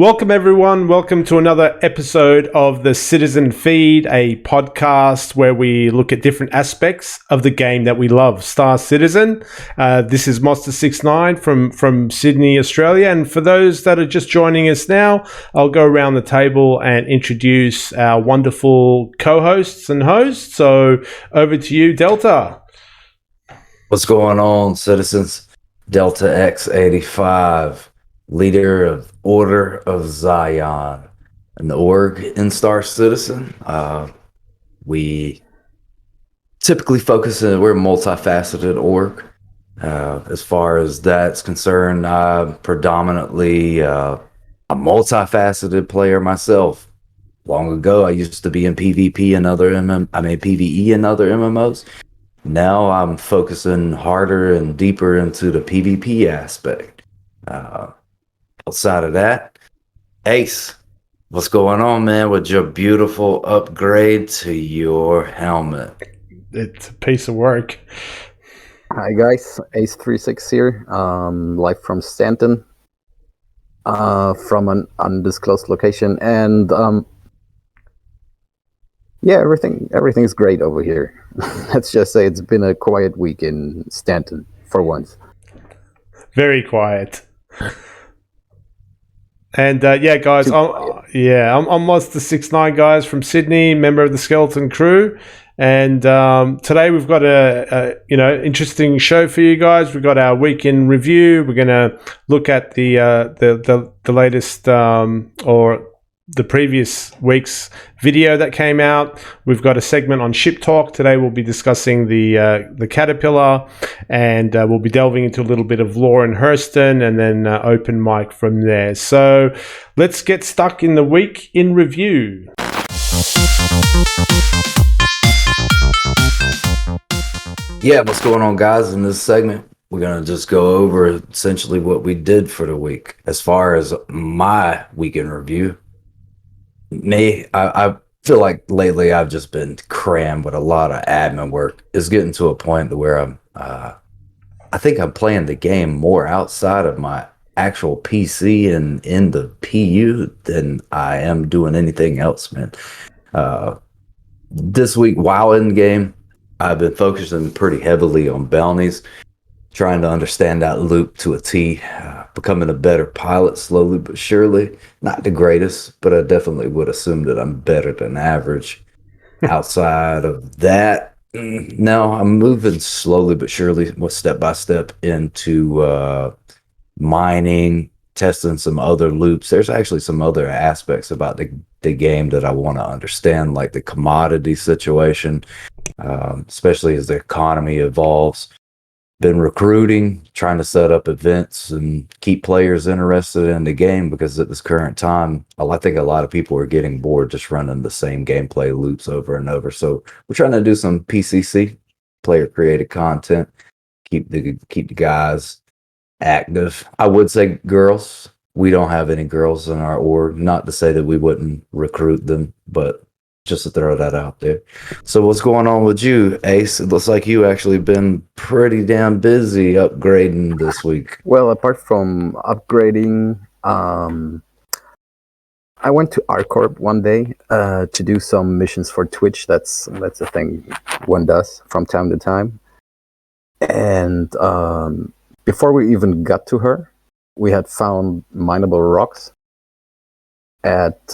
Welcome, everyone. Welcome to another episode of the Citizen Feed, a podcast where we look at different aspects of the game that we love, Star Citizen. This is Mozsta69 from Sydney, Australia. And for those that are just joining us now, I'll go around the table and introduce our wonderful co-hosts and hosts. So over to you, Delta. What's going on, citizens? Delta X85. Leader of Order of Zion, an org in Star Citizen. We typically focus on, we're a multifaceted org. As far as that's concerned, I'm predominantly a multifaceted player myself. Long ago, I used to be in PvP and other PvE and other MMOs. Now I'm focusing harder and deeper into the PvP aspect. Outside of that, Ace, what's going on, man, with your beautiful upgrade to your helmet? It's a piece of work. Hi guys, Ace36 here, live from Stanton, from an undisclosed location, and yeah, everything's great over here. Let's just say it's been a quiet week in Stanton for once. Very quiet. And yeah, guys, I'm Mozsta69, guys, from Sydney, member of the Skeleton Crew. And today we've got a interesting show for you guys. We've got our week in review. We're going to look at the latest or the previous week's video that came out. We've got a segment on SHIPtalk. Today we'll be discussing the Caterpillar, and we'll be delving into a little bit of lore and Hurston, and then open mic from there. So let's get stuck in the week in review. Yeah, what's going on, guys? In this segment, we're going to just go over essentially what we did for the week. As far as my week in review, I feel like lately I've just been crammed with a lot of admin work. It's getting to a point where I think I'm playing the game more outside of my actual PC and in the PU than I am doing anything else, man. This week, while in game, I've been focusing pretty heavily on bounties, trying to understand that loop to a T, becoming a better pilot slowly but surely. Not the greatest, but I definitely would assume that I'm better than average. Outside of that, no, I'm moving slowly but surely, step by step, into mining, testing some other loops. There's actually some other aspects about the game that I want to understand, like the commodity situation, especially as the economy evolves. Been recruiting, trying to set up events and keep players interested in the game, because at this current time, I think a lot of people are getting bored just running the same gameplay loops over and over. So we're trying to do some PCC, player created content, keep the guys active. I would say girls. We don't have any girls in our org. Not to say that we wouldn't recruit them, but just to throw that out there. So what's going on with you, Ace? It looks like you actually been pretty damn busy upgrading this week. Well, apart from upgrading, I went to ArcCorp one day to do some missions for Twitch. That's a thing one does from time to time. And before we even got to her, we had found mineable rocks at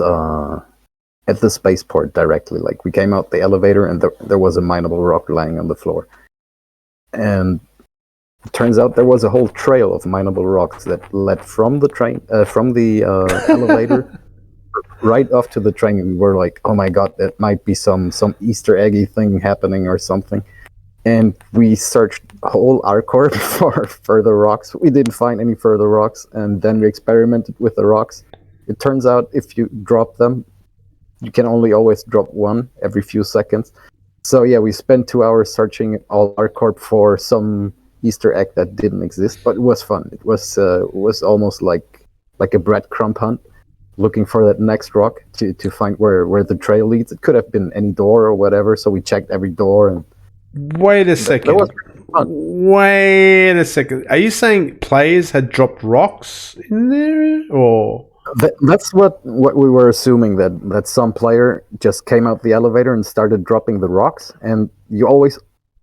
the spaceport directly. Like, we came out the elevator and there was a mineable rock lying on the floor. And it turns out there was a whole trail of mineable rocks that led from the train, from the elevator right off to the train. And we were like, oh my god, that might be some Easter eggy thing happening or something. And we searched whole ArcCorp for further rocks. We didn't find any further rocks, and then we experimented with the rocks. It turns out if you drop them, you can only always drop one every few seconds. So yeah, we spent 2 hours searching all ArcCorp for some Easter egg that didn't exist, but it was fun. It was almost like a breadcrumb hunt, looking for that next rock to find where the trail leads. It could have been any door or whatever, so we checked every door. And wait a second. Wait a second. Are you saying players had dropped rocks in there, or? That's what we were assuming, that some player just came out the elevator and started dropping the rocks, and you always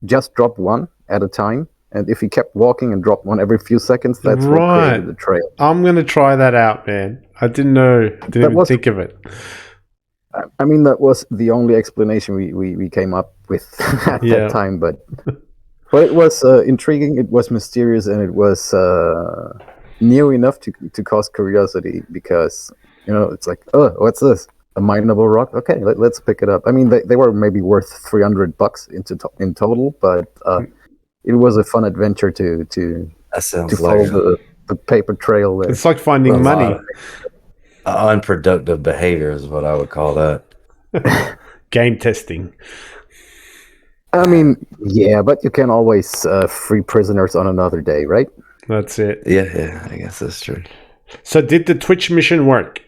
just drop one at a time. And if he kept walking and dropped one every few seconds, that's what created the trail. I'm gonna try that out, man. I didn't know. Didn't even think of it. I mean, that was the only explanation we came up with at that time, but it was intriguing. It was mysterious, and it was new enough to cause curiosity, because it's like, oh, what's this? A mineable rock? Okay, let's pick it up. I mean, they were maybe worth $300 in total, but it was a fun adventure to follow the paper trail there. It's like finding money. Unproductive behavior is what I would call that. Game testing. I mean, yeah, but you can always free prisoners on another day, right? That's it. Yeah, I guess that's true. So did the Twitch mission work?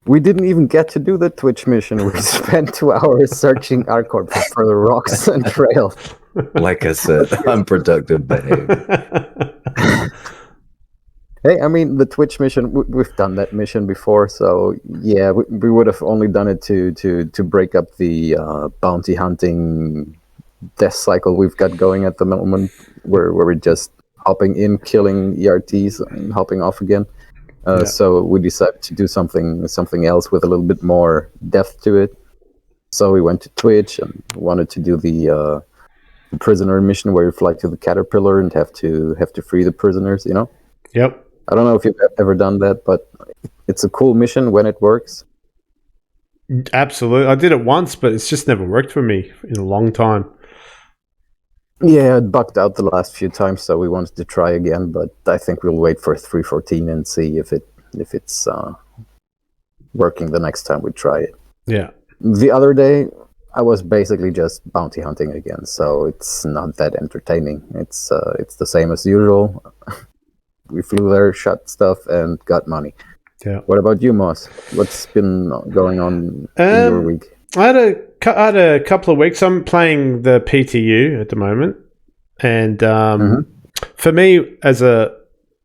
We didn't even get to do the Twitch mission. We spent 2 hours searching ArcCorp for further rocks and trails. Like I said, unproductive behavior. Hey, I mean, the Twitch mission, we've done that mission before, so yeah, we would have only done it to break up the bounty hunting death cycle we've got going at the moment, where we're just hopping in, killing ERTs, and hopping off again. So we decided to do something else with a little bit more depth to it. So we went to Twitch and wanted to do the prisoner mission, where you fly to the Caterpillar and have to free the prisoners. Yep. I don't know if you've ever done that, but it's a cool mission when it works. Absolutely. I did it once, but it's just never worked for me in a long time. Yeah, it bugged out the last few times, so we wanted to try again, but I think we'll wait for 3.14 and see if it's working the next time we try it. Yeah. The other day, I was basically just bounty hunting again, so it's not that entertaining. It's the same as usual. We flew there, shot stuff, and got money. Yeah. What about you, Moss? What's been going on in your week? I had a couple of weeks. I'm playing the PTU at the moment, and for me, as a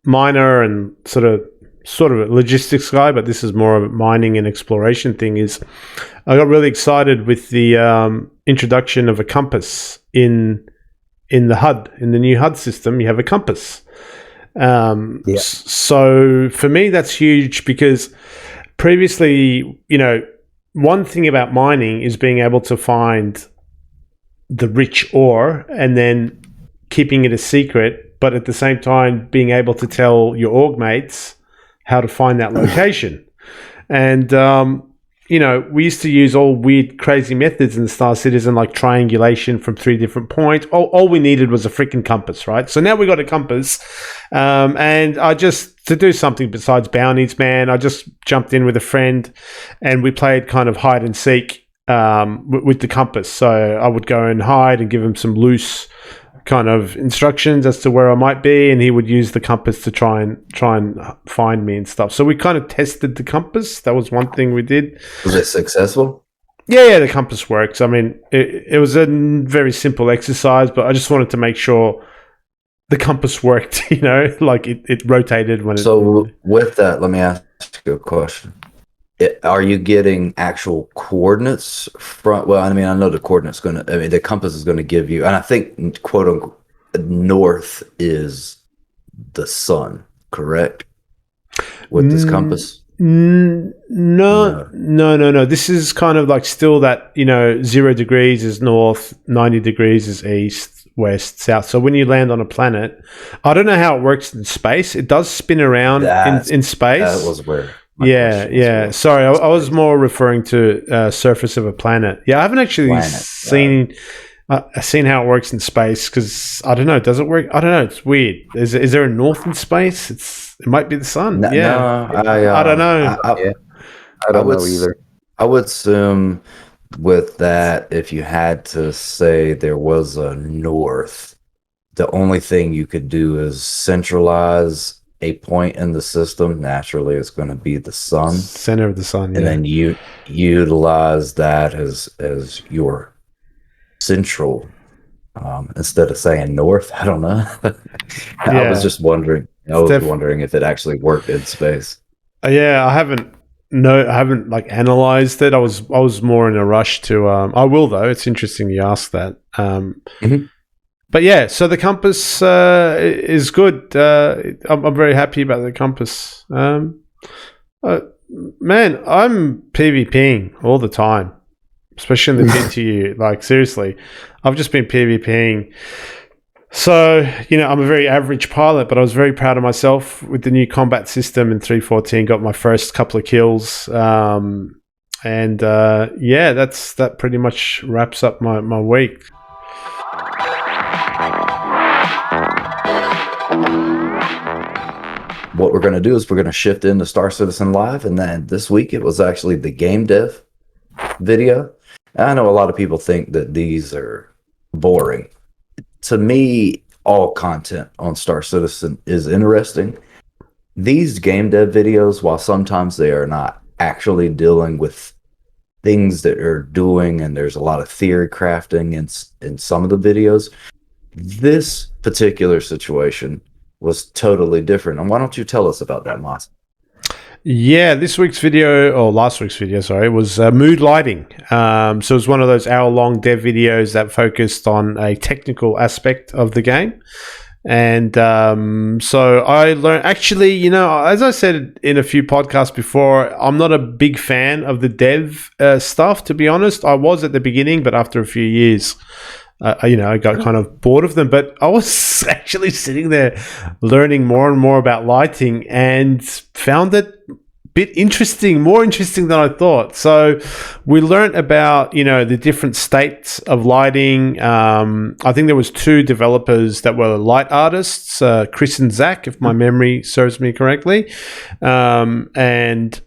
miner and sort of a logistics guy, but this is more of a mining and exploration thing, is I got really excited with the introduction of a compass in the HUD, in the new HUD system. You have a compass. So for me, that's huge, because previously, one thing about mining is being able to find the rich ore and then keeping it a secret, but at the same time being able to tell your org mates how to find that location. And we used to use all weird, crazy methods in Star Citizen, like triangulation from 3 different points. All we needed was a freaking compass, right? So now we got a compass. And to do something besides bounties, man, I just jumped in with a friend and we played kind of hide and seek with the compass. So I would go and hide and give him some loose kind of instructions as to where I might be, and he would use the compass to try and find me and stuff. So we kind of tested the compass. That was one thing we did. Was it successful? Yeah, the compass works. I mean, it was a very simple exercise, but I just wanted to make sure the compass worked, like it rotated when it... So with that, let me ask you a question. Are you getting actual coordinates from? Well, I mean, I know the coordinates the compass is going to give you, and I think quote unquote north is the sun, correct? With this compass? No. This is kind of like still that 0 degrees is north, 90 degrees is east, west, south. So when you land on a planet, I don't know how it works in space. It does spin around in space. That was where. Yeah. Sorry, I was more referring to surface of a planet. Yeah, I haven't actually seen how it works in space, because I don't know. Does it work? I don't know. It's weird. Is there a north in space? It might be the sun. No, I don't know. I don't know either. I would assume with that, if you had to say there was a north, the only thing you could do is centralize a point in the system. Naturally, it's going to be the sun, center of the sun, and then you utilize that as your central, instead of saying north. I don't know. I was just wondering. I was wondering if it actually worked in space. Yeah, I haven't. No, I haven't like analyzed it. I was more in a rush to. I will though. It's interesting you asked that. Mhm. But yeah, so the compass is good. I'm very happy about the compass. Uh, Man, I'm PvPing all the time, especially in the PTU. Like seriously, I've just been PvPing. So, I'm a very average pilot, but I was very proud of myself with the new combat system in 314. Got my first couple of kills. And yeah, that pretty much wraps up my week. What we're going to do is we're going to shift into Star Citizen Live, and then this week it was actually the Gamedev video. And I know a lot of people think that these are boring. To me, all content on Star Citizen is interesting. These Gamedev videos, while sometimes they are not actually dealing with things that are doing, and there's a lot of theory crafting in some of the videos, this particular situation was totally different. And why don't you tell us about that, Moss? Yeah, this week's video, or last week's video, sorry, was mood lighting. So it was one of those hour-long dev videos that focused on a technical aspect of the game. And so I learned, actually, as I said in a few podcasts before, I'm not a big fan of the dev stuff, to be honest. I was at the beginning, but after a few years, I got kind of bored of them. But I was actually sitting there learning more and more about lighting and found it bit interesting, more interesting than I thought. So we learned about, the different states of lighting. I think there was two developers that were light artists, Chris and Zach, if my memory serves me correctly. And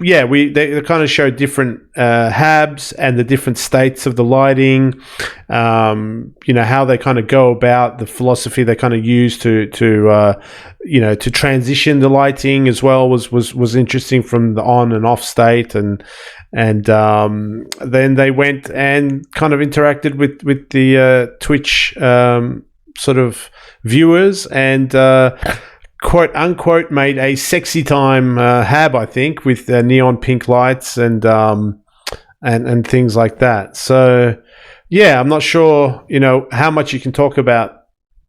yeah, they kind of showed different HABs and the different states of the lighting. How they kind of go about the philosophy they kind of use to transition the lighting as well was interesting from the on and off state, and then they went and kind of interacted with the Twitch sort of viewers and. Quote unquote made a sexy time hab, I think, with neon pink lights and things like that. So yeah, I'm not sure how much you can talk about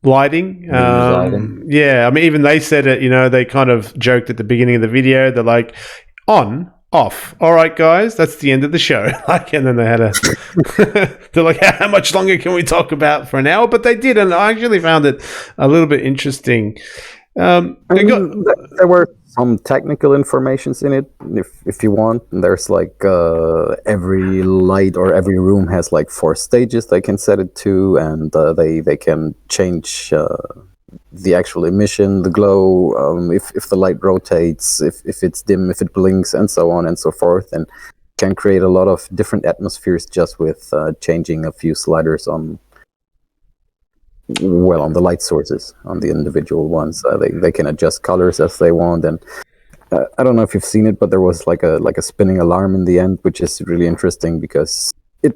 lighting. Lighting. Yeah, I mean, even they said it. They kind of joked at the beginning of the video. They're like, on, off. All right, guys, that's the end of the show. And then they had they're like, how much longer can we talk about for an hour? But they did, and I actually found it a little bit interesting. There were some technical informations in it, if you want. There's like every light or every room has like 4 stages they can set it to, and they can change the actual emission, the glow, if the light rotates, if it's dim, if it blinks, and so on and so forth, and can create a lot of different atmospheres just with changing a few sliders on the light sources on the individual ones. They can adjust colors as they want, and I don't know if you've seen it, but there was like a spinning alarm in the end, which is really interesting because we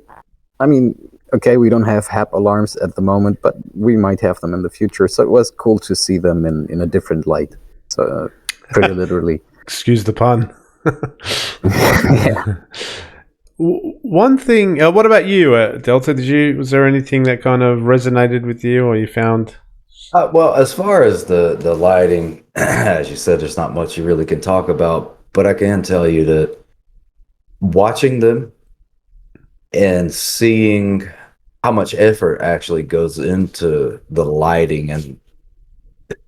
don't have HAP alarms at the moment, but we might have them in the future, so it was cool to see them in a different light, so pretty literally. Excuse the pun. Yeah. One thing, what about you, Delta? Was there anything that kind of resonated with you, or you found? Well, as far as the lighting, as you said, there's not much you really can talk about, but I can tell you that watching them and seeing how much effort actually goes into the lighting, and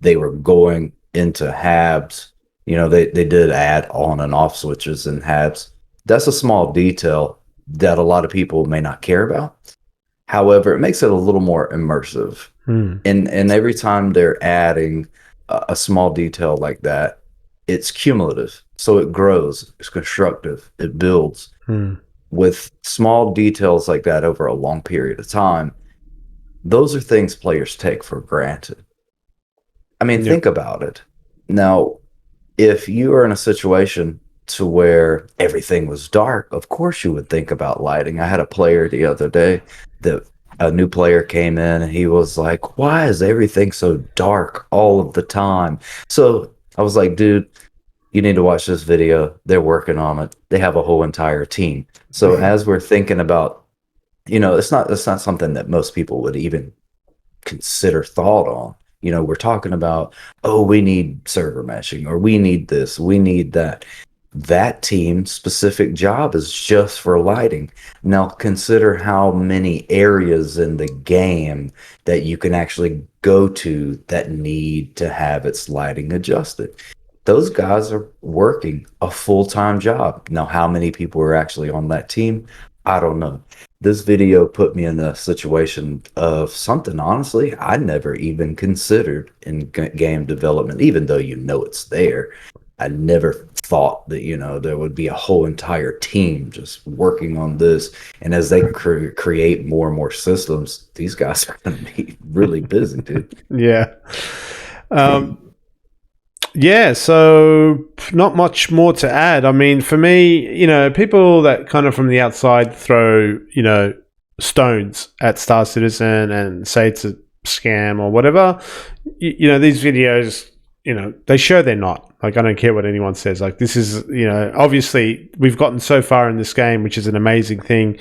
they were going into HABs, they did add on and off switches in HABs. That's a small detail that a lot of people may not care about. However, it makes it a little more immersive. And every time they're adding a small detail like that, it's cumulative. So it grows, it's constructive, it builds. With small details like that over a long period of time, those are things players take for granted. I mean, think about it. Now, if you are in a situation to where everything was dark, of course you would think about lighting. I had a player the other day that a new player came in and he was like, why is everything so dark all of the time? So I was like, dude, you need to watch this video. They're working on it. They have a whole entire team. So as we're thinking about, it's not something that most people would even consider thought on. We're talking about, oh, we need server meshing, or we need this, we need that. That team's specific job is just for lighting. Now consider how many areas in the game that you can actually go to that need to have its lighting adjusted. Those guys are working a full-time job. Now, how many people are actually on that team? I don't know. This video put me in a situation of something, honestly, I never even considered in game development, even though it's there. I never thought that, there would be a whole entire team just working on this. And as they create more and more systems, these guys are going to be really busy, dude. Yeah. Yeah, so not much more to add. I mean, for me, people that kind of from the outside throw, stones at Star Citizen and say it's a scam or whatever, these videos, they show they're not. Like, I don't care what anyone says. Like, this is, obviously we've gotten so far in this game, which is an amazing thing.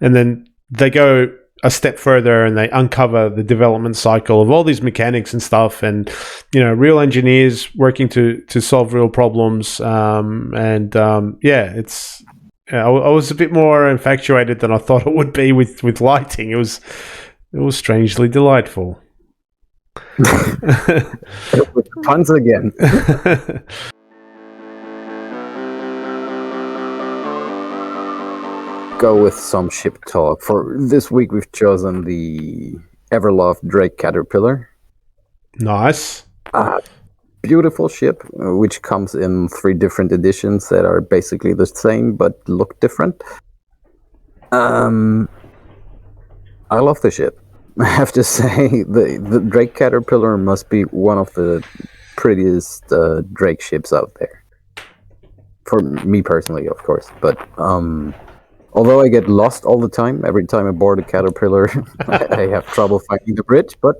And then they go a step further and they uncover the development cycle of all these mechanics and stuff, and real engineers working to solve real problems. It's I was a bit more infatuated than I thought it would be with lighting. It was strangely delightful. Puns again. Go with some ship talk. For this week, we've chosen the Everloved Drake Caterpillar. Nice. Beautiful ship, which comes in 3 different editions that are basically the same but look different. I love the ship. I have to say, the Drake Caterpillar must be one of the prettiest Drake ships out there. For me personally, of course. But although I get lost all the time, every time I board a Caterpillar, I have trouble finding the bridge. But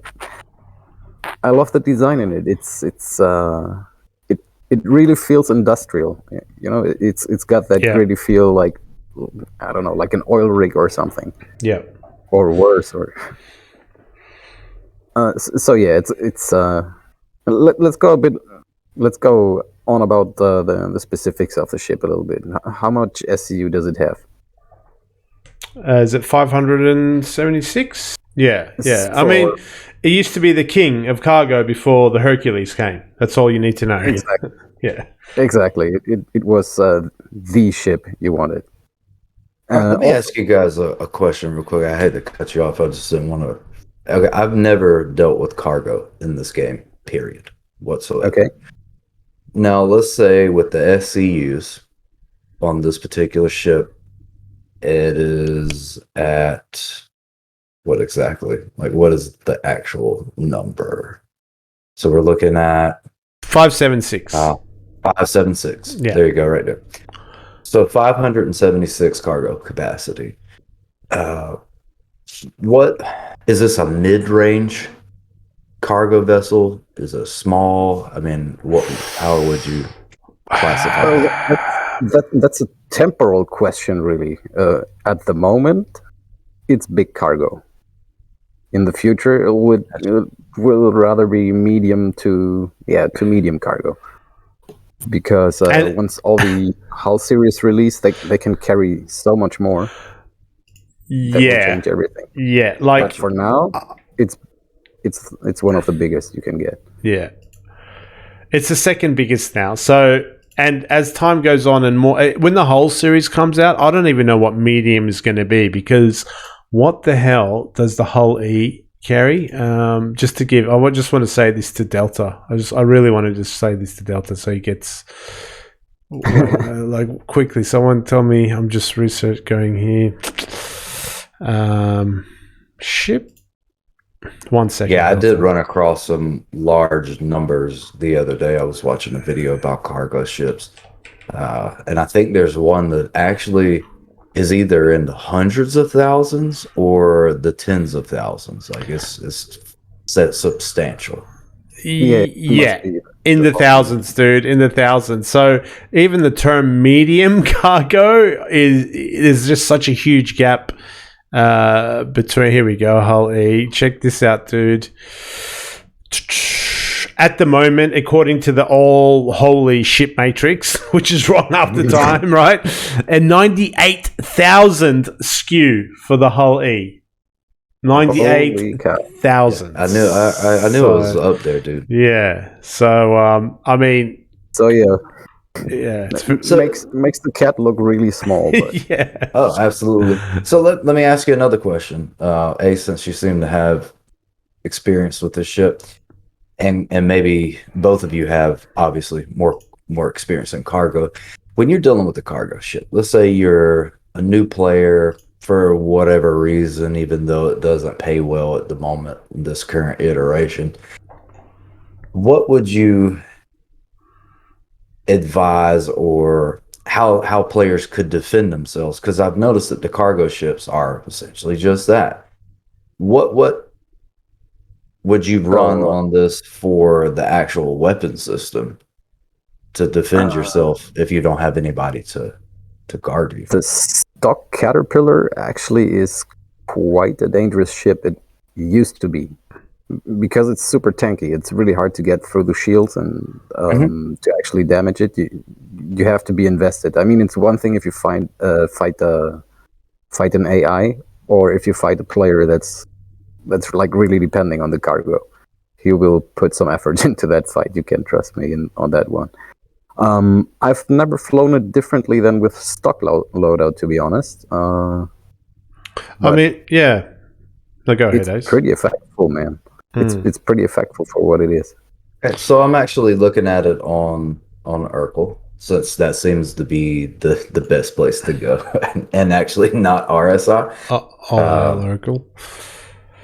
I love the design in it. It really feels industrial. It's got that gritty feel, like, I don't know, like an oil rig or something. Yeah. Or worse, or. Let's go a bit. Let's go on about the specifics of the ship a little bit. How much SCU does it have? Is it 576? Yeah. I mean, it used to be the king of cargo before the Hercules came. That's all you need to know. Exactly. Yeah. Exactly. It was the ship you wanted. Let me ask you guys a question real quick. I hate to cut you off. I just didn't want to. Okay, I've never dealt with cargo in this game, period, whatsoever. Okay. Now, let's say with the SCUs on this particular ship, it is at what exactly? Like, what is the actual number? So we're looking at 576. 576. Yeah. There you go, right there. So 576 cargo capacity. What is this, a mid-range cargo vessel? Is it small? I mean, how would you classify it? That's a temporal question, really. At the moment, it's big cargo. In the future, it will rather be medium to medium cargo. Because once all the hull series release, they can carry so much more. That will change everything. Yeah, but for now, it's one of the biggest you can get. Yeah, it's the second biggest now. So, and as time goes on and more, when the whole series comes out, I don't even know what medium is going to be, because what the hell does the hull E carry? Just to give, I just want to say this to Delta. I really want to just say this to Delta so he gets like quickly. Someone tell me. I'm just going here. Ship. 1 second. Yeah, I did run across some large numbers the other day. I was watching a video about cargo ships, and I think there's one that actually is either in the hundreds of thousands or the tens of thousands. Like it's substantial. Yeah, be in the thousands, dude, in the thousands. So even the term medium cargo is just such a huge gap between. Here we go, hull E. Check this out, dude. At the moment, according to the all holy ship matrix, which is wrong half the time, right? And 98,000 SKU for the hull E. 98,000. I knew it was up there, dude. Yeah. So I mean, So yeah, yeah. makes the cat look really small. But Yeah. Oh, absolutely. So let me ask you another question. Ace, since you seem to have experience with this ship, and maybe both of you have obviously more experience in cargo. When you're dealing with the cargo ship, let's say you're a new player for whatever reason, even though it doesn't pay well at the moment, this current iteration, what would you advise, or how players could defend themselves? Because I've noticed that the cargo ships are essentially just that. What would you run on this for the actual weapon system to defend yourself if you don't have anybody to guard you? the stock Caterpillar actually is quite a dangerous ship. It used to be, because it's super tanky. It's really hard to get through the shields and to actually damage it. You have to be invested. I mean, it's one thing if you fight an AI, or if you fight a player that's like really depending on the cargo. He will put some effort into that fight. You can trust me on that one. I've never flown it differently than with stock loadout, to be honest. I mean, yeah. No, go ahead, Ace. It's pretty effective, man. It's pretty effective for what it is. Okay, so I'm actually looking at it on Urkel. So that seems to be the best place to go, and actually not RSI. Urkel.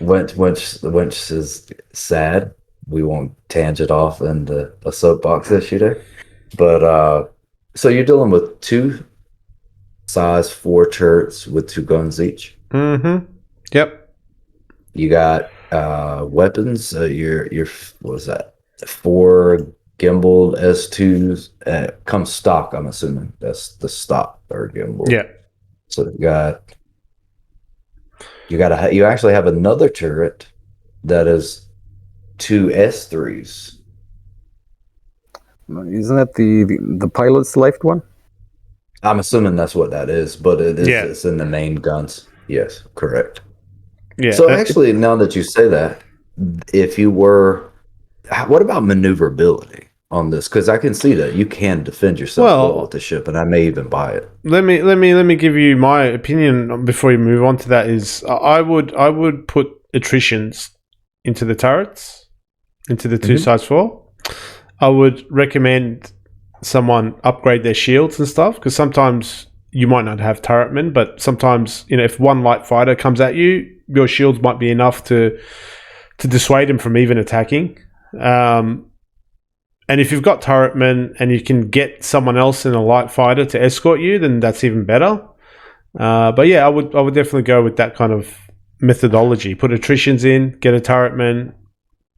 Which is sad. We won't tangent off into a soapbox issue there. But so you're dealing with 2 size 4 turrets with 2 guns each. Mm-hmm. Yep. You got weapons. Your what was that? 4 gimbal S2s. Comes stock, I'm assuming. That's the stock or gimbal. Yeah. So you actually have another turret that is 2 S3s. Isn't that the pilot's left one? I'm assuming that's what that is, but it is. Yeah. It's in the main guns. Yes, correct. Yeah. So actually, now that you say that, what about maneuverability on this? Because I can see that you can defend yourself well with the ship, and I may even buy it. Let me give you my opinion before you move on to that. Is I would put attritions into the turrets, into the 2 size 4. I would recommend someone upgrade their shields and stuff, because sometimes you might not have turretmen, but sometimes, if one light fighter comes at you, your shields might be enough to dissuade him from even attacking. And if you've got turretmen and you can get someone else in a light fighter to escort you, then that's even better. But yeah, I would definitely go with that kind of methodology. Put attritions in, get a turretman,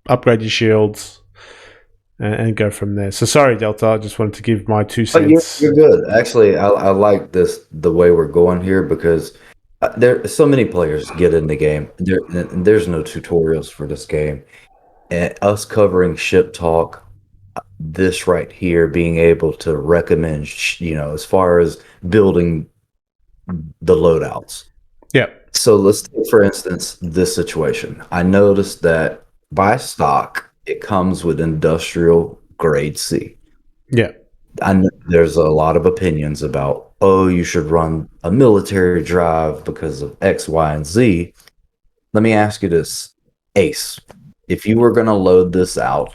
upgrade your shields, and go from there. So sorry, Delta, I just wanted to give my 2 cents. You're good. Actually, I like the way we're going here, because there so many players get in the game. There's no tutorials for this game. And us covering SHIPtalk, this right here, being able to recommend, as far as building the loadouts. Yeah. So let's take, for instance, this situation. I noticed that by stock, it comes with industrial grade C. Yeah. I know there's a lot of opinions about, you should run a military drive because of X, Y, and Z. Let me ask you this, Ace. If you were going to load this out,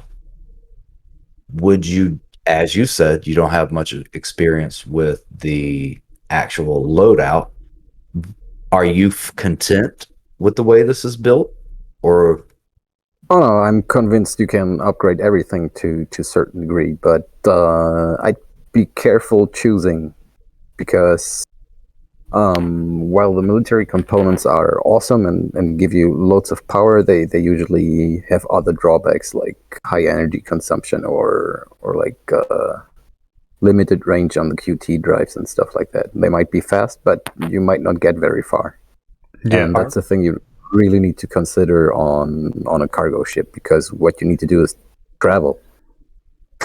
would you, as you said, you don't have much experience with the actual loadout, are you content with the way this is built? Or Oh, I'm convinced you can upgrade everything to a certain degree, but I'd be careful choosing, because While the military components are awesome and give you loads of power, they usually have other drawbacks like high energy consumption or like limited range on the QT drives and stuff like that. They might be fast, but you might not get very far. Yeah. And that's a thing you really need to consider on a cargo ship, because what you need to do is travel.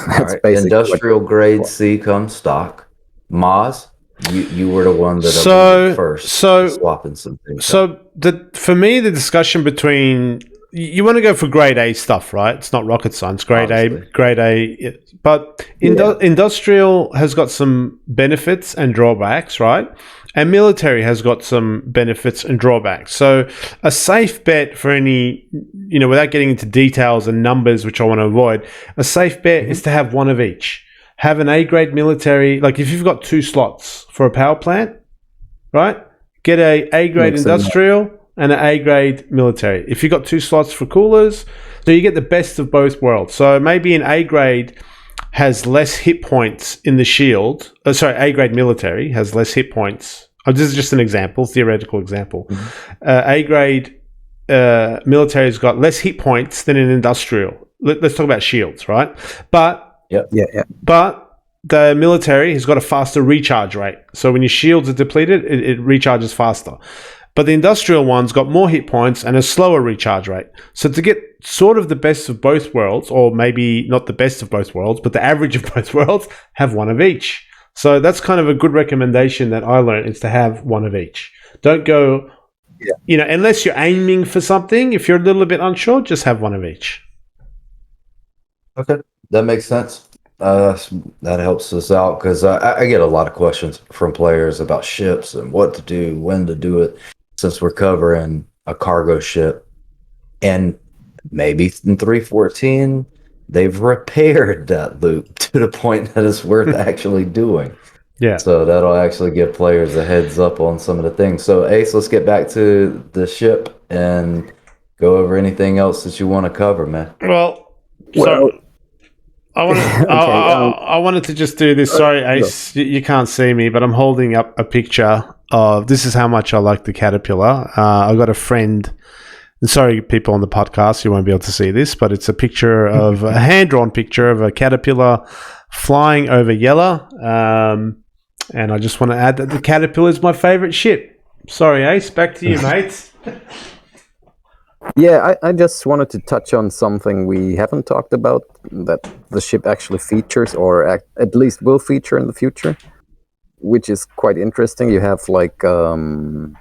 That's basically industrial grade C comes stock. Moz, you were the one that opened it first. Swapping some things. For me, the discussion between you want to go for grade A stuff, right? It's not rocket science. Grade A. But industrial has got some benefits and drawbacks, right? And military has got some benefits and drawbacks. So a safe bet for any, without getting into details and numbers, which I want to avoid, a safe bet is to have one of each. Have an A-grade military, like if you've got 2 slots for a power plant, right? Get a A-grade industrial and an A-grade military. If you've got 2 slots for coolers, so you get the best of both worlds. So maybe an A-grade has less hit points in the shield. A-grade military has less hit points. This is just an example, theoretical example. A-grade military has got less hit points than an industrial. Let's talk about shields, right? But the military has got a faster recharge rate. So when your shields are depleted, it recharges faster. But the industrial one's got more hit points and a slower recharge rate. So to get sort of the best of both worlds, or maybe not the best of both worlds, but the average of both worlds, have one of each. So that's kind of a good recommendation that I learned, is to have one of each. Don't go, unless you're aiming for something, if you're a little bit unsure, just have one of each. Okay, that makes sense. That helps us out, because I get a lot of questions from players about ships and what to do, when to do it, since we're covering a cargo ship. And maybe in 3.14, they've repaired that loop to the point that it's worth actually doing. Yeah. So that'll actually give players a heads up on some of the things. So Ace, let's get back to the ship and go over anything else that you want to cover, man. I wanted to just do this. Sorry, Ace, you can't see me, but I'm holding up a picture of, this is how much I like the Caterpillar. I got a friend, and sorry, people on the podcast, you won't be able to see this, but it's a picture of a hand-drawn picture of a Caterpillar flying over Yella. And I just want to add that the Caterpillar is my favorite ship. Sorry, Ace, back to you, mate. Yeah, I just wanted to touch on something we haven't talked about that the ship actually features, or at least will feature in the future, which is quite interesting. You have like the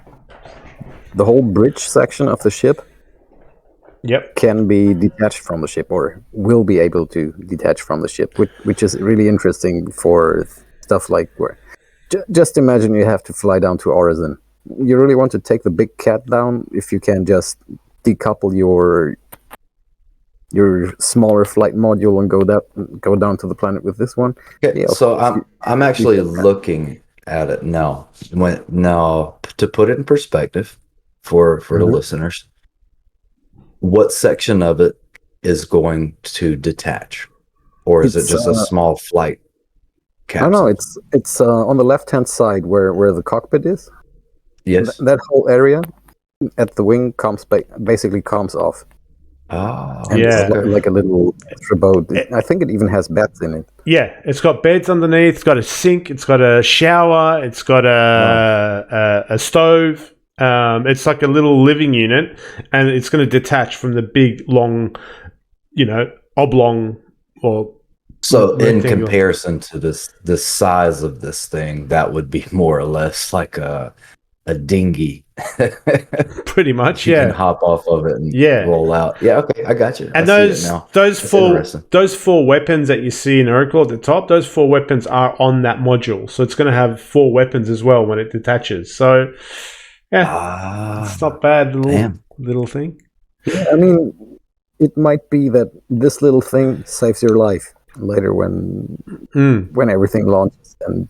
whole bridge section of the ship can be detached from the ship, or will be able to detach from the ship, which is really interesting for stuff like where just imagine you have to fly down to Orison. You really want to take the big cat down if you can just decouple your smaller flight module and go down to the planet with this one. Okay, so I'm actually looking at it now. Now, to put it in perspective for the listeners, what section of it is going to detach, or is it just a small flight capsule? No, it's on the left-hand side where the cockpit is. Yes, that whole area at the wing basically comes off. Oh, and it's like a little extra boat. I think it even has beds in it. Yeah, it's got beds underneath. It's got a sink. It's got a shower. It's got a stove. It's like a little living unit, and it's going to detach from the big, long, oblong or. So, in comparison to the size of this thing, that would be more or less like a dinghy. Pretty much, you can hop off of it and roll out. Yeah, okay, I got you. And those four weapons that you see in Oracle at the top, those 4 weapons are on that module. So it's going to have 4 weapons as well when it detaches. So it's not bad little thing. Yeah, I mean, it might be that this little thing saves your life later when everything launches, and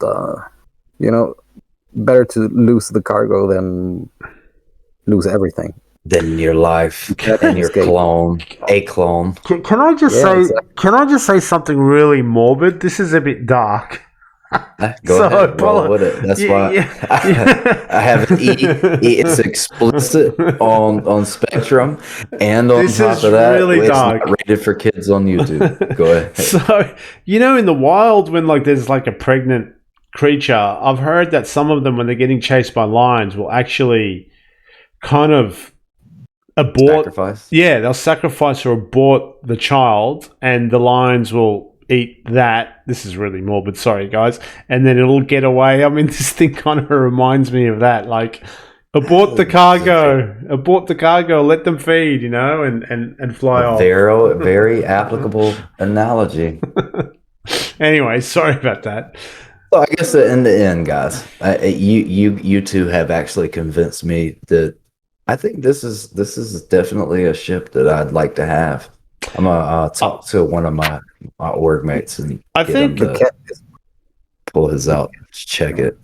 better to lose the cargo than lose everything. Than your life and your clone. Can I just say something really morbid? This is a bit dark. Go ahead. Roll with it. That's why I have an E. It's explicit on Spectrum, and on This top is of that, really it's dark. not rated for kids on YouTube. Go ahead. So, in the wild, when like there's like a pregnant creature, I've heard that some of them, when they're getting chased by lions, will actually kind of abort. Sacrifice. Yeah, they'll sacrifice or abort the child, and the lions will eat that. This is really morbid, sorry guys, and then it'll get away. I mean, this thing kind of reminds me of that, like abort the cargo, let them feed, and fly off. Very applicable analogy. Anyway, sorry about that. So I guess in the end, guys, you two have actually convinced me that I think this is definitely a ship that I'd like to have. I'm gonna talk to one of my org mates and I think the cat pull his out, check it.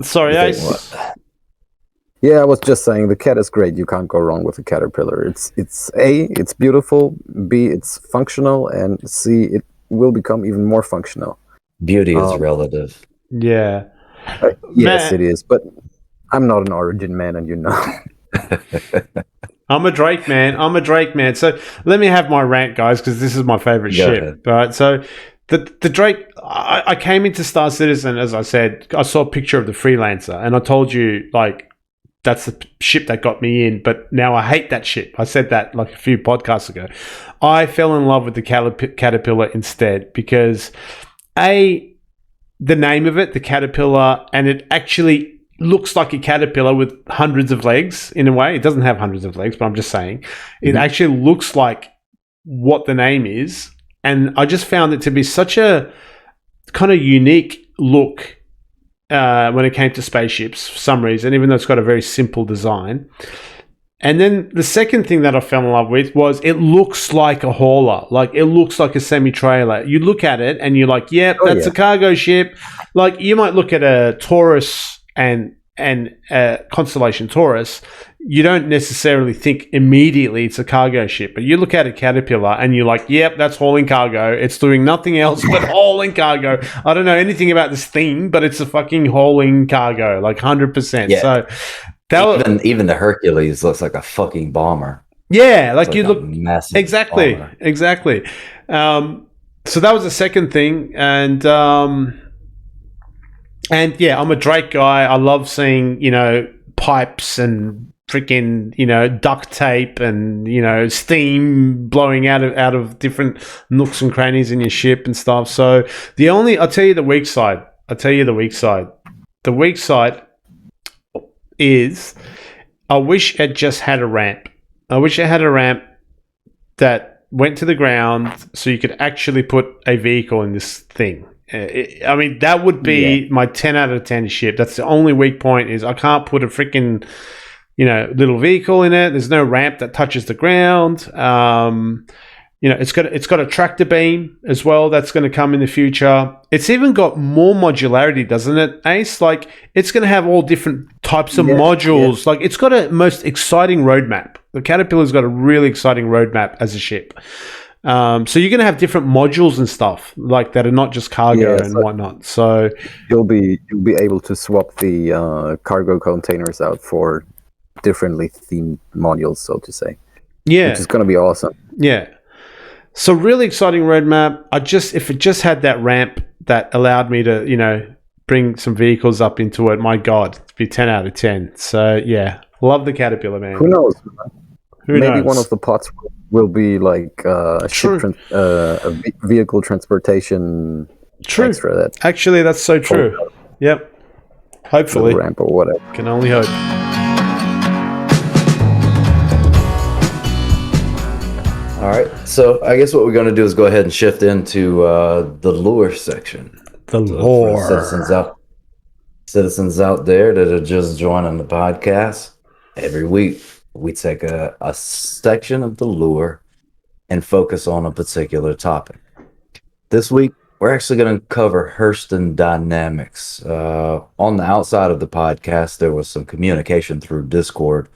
Sorry, Yeah, I was just saying the cat is great. You can't go wrong with a Caterpillar. It's A, it's beautiful. B, it's functional, and C, it will become even more functional. Beauty is relative. Yeah. Yes, it is. But I'm not an Origin man, and you know. I'm a Drake man. So let me have my rant, guys, because this is my favorite ship. All right. So the Drake, I came into Star Citizen, as I said, I saw a picture of the Freelancer, and I told you, like, that's the ship that got me in, but now I hate that ship. I said that like a few podcasts ago. I fell in love with the Caterpillar instead because, A, the name of it, the Caterpillar, and it actually looks like a caterpillar with hundreds of legs in a way. It doesn't have hundreds of legs, but I'm just saying it actually looks like what the name is. And I just found it to be such a kind of unique look when it came to spaceships for some reason, even though it's got a very simple design. And then the second thing that I fell in love with was it looks like a hauler. Like, it looks like a semi-trailer. You look at it and you're like, yep, that's a cargo ship. Like, you might look at a Taurus and Constellation Taurus, you don't necessarily think immediately it's a cargo ship, but you look at a Caterpillar and you're like, yep, that's hauling cargo. It's doing nothing else but hauling cargo. I don't know anything about this thing, but it's a fucking hauling cargo, like 100%. Yeah. So even the Hercules looks like a fucking bomber. Yeah, like you look massive. Exactly. So that was the second thing, and yeah, I'm a Drake guy. I love seeing, pipes and freaking, duct tape and, steam blowing out of different nooks and crannies in your ship and stuff. So I'll tell you the weak side. The weak side is I wish it just had a ramp. I wish it had a ramp that went to the ground so you could actually put a vehicle in this thing. I mean, that would be my 10 out of 10 ship. That's the only weak point is I can't put a freaking, little vehicle in it. There's no ramp that touches the ground. It's got a tractor beam as well that's going to come in the future. It's even got more modularity, doesn't it, Ace? Like, it's going to have all different types of modules. Like, it's got a most exciting roadmap. The Caterpillar's got a really exciting roadmap as a ship. So you're going to have different modules and stuff like that are not just cargo and whatnot. So you'll be able to swap the cargo containers out for differently themed modules, so to say. Yeah, which is going to be awesome. Yeah. So really exciting roadmap. If it just had that ramp that allowed me to, bring some vehicles up into it, my God, it'd be 10 out of 10. So yeah, love the Caterpillar, man. Who knows? Maybe knows? One of the pots will be like a vehicle transportation. True. Extra that actually, that's so true. Yep. Hopefully. Ramp or whatever. Can only hope. All right, so I guess what we're going to do is go ahead and shift into the lure section. The lure. Citizens out there that are just joining the podcast, every week we take a section of the lure and focus on a particular topic. This week, we're actually going to cover Hurston Dynamics. On the outside of the podcast, there was some communication through Discord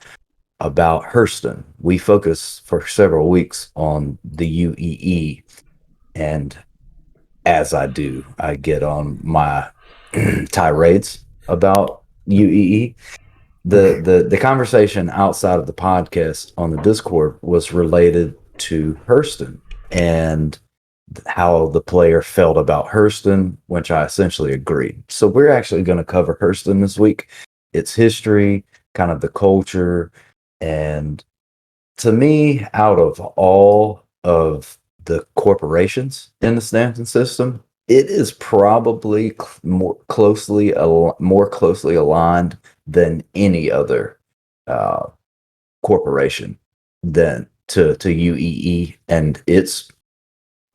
about Hurston. We focused for several weeks on the UEE, and as I do, I get on my tirades about UEE. The conversation outside of the podcast on the Discord was related to Hurston and how the player felt about Hurston, which I essentially agree. So we're actually going to cover Hurston this week, its history, kind of the culture, and to me, out of all of the corporations in the Stanton system, it is probably more closely aligned than any other corporation than to UEE and its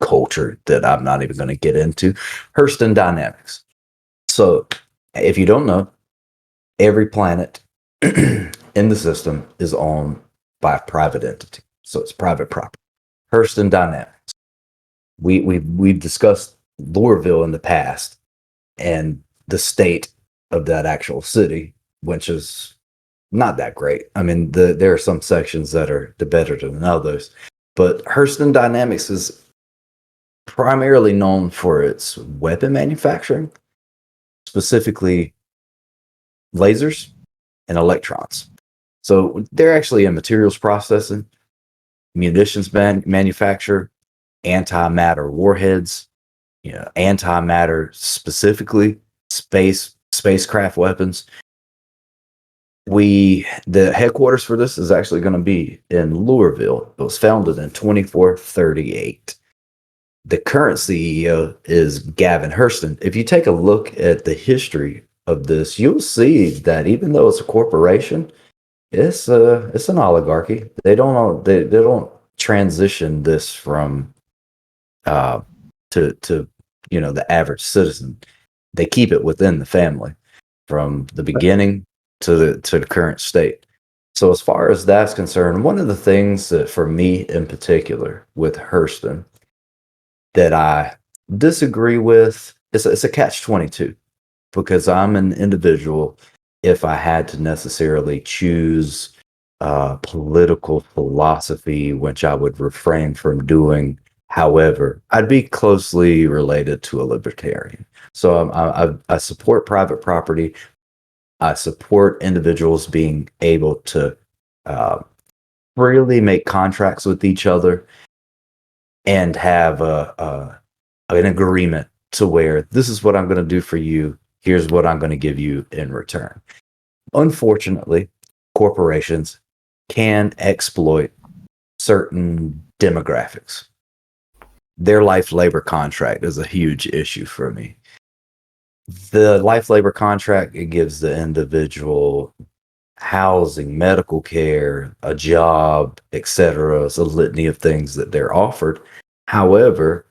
culture that I'm not even going to get into. Hurston Dynamics. So, if you don't know, every planet in the system is owned by a private entity, so it's private property. Hurston Dynamics. We've discussed Louisville in the past and the state of that actual city, which is not that great. I mean, there are some sections that are better than others, but Hurston Dynamics is primarily known for its weapon manufacturing, specifically lasers and electrons. So they're actually in materials processing, munitions manufacture, antimatter warheads, antimatter specifically, spacecraft weapons. The headquarters for this is actually going to be in Louisville. It was founded in 2438. The current CEO is Gavin Hurston. If you take a look at the history of this, you'll see that even though it's a corporation, it's an oligarchy. They don't transition this from to the average citizen. They keep it within the family from the beginning to the current state. So as far as that's concerned, one of the things that for me in particular with Hurston that I disagree with is it's a catch-22, because I'm an individual. If I had to necessarily choose political philosophy, which I would refrain from doing, however, I'd be closely related to a libertarian. So I support private property. I support individuals being able to freely make contracts with each other and have an agreement to where this is what I'm going to do for you. Here's what I'm going to give you in return. Unfortunately, corporations can exploit certain demographics. Their life labor contract is a huge issue for me. The life labor contract, it gives the individual housing, medical care, a job, etc. It's a litany of things that they're offered. However,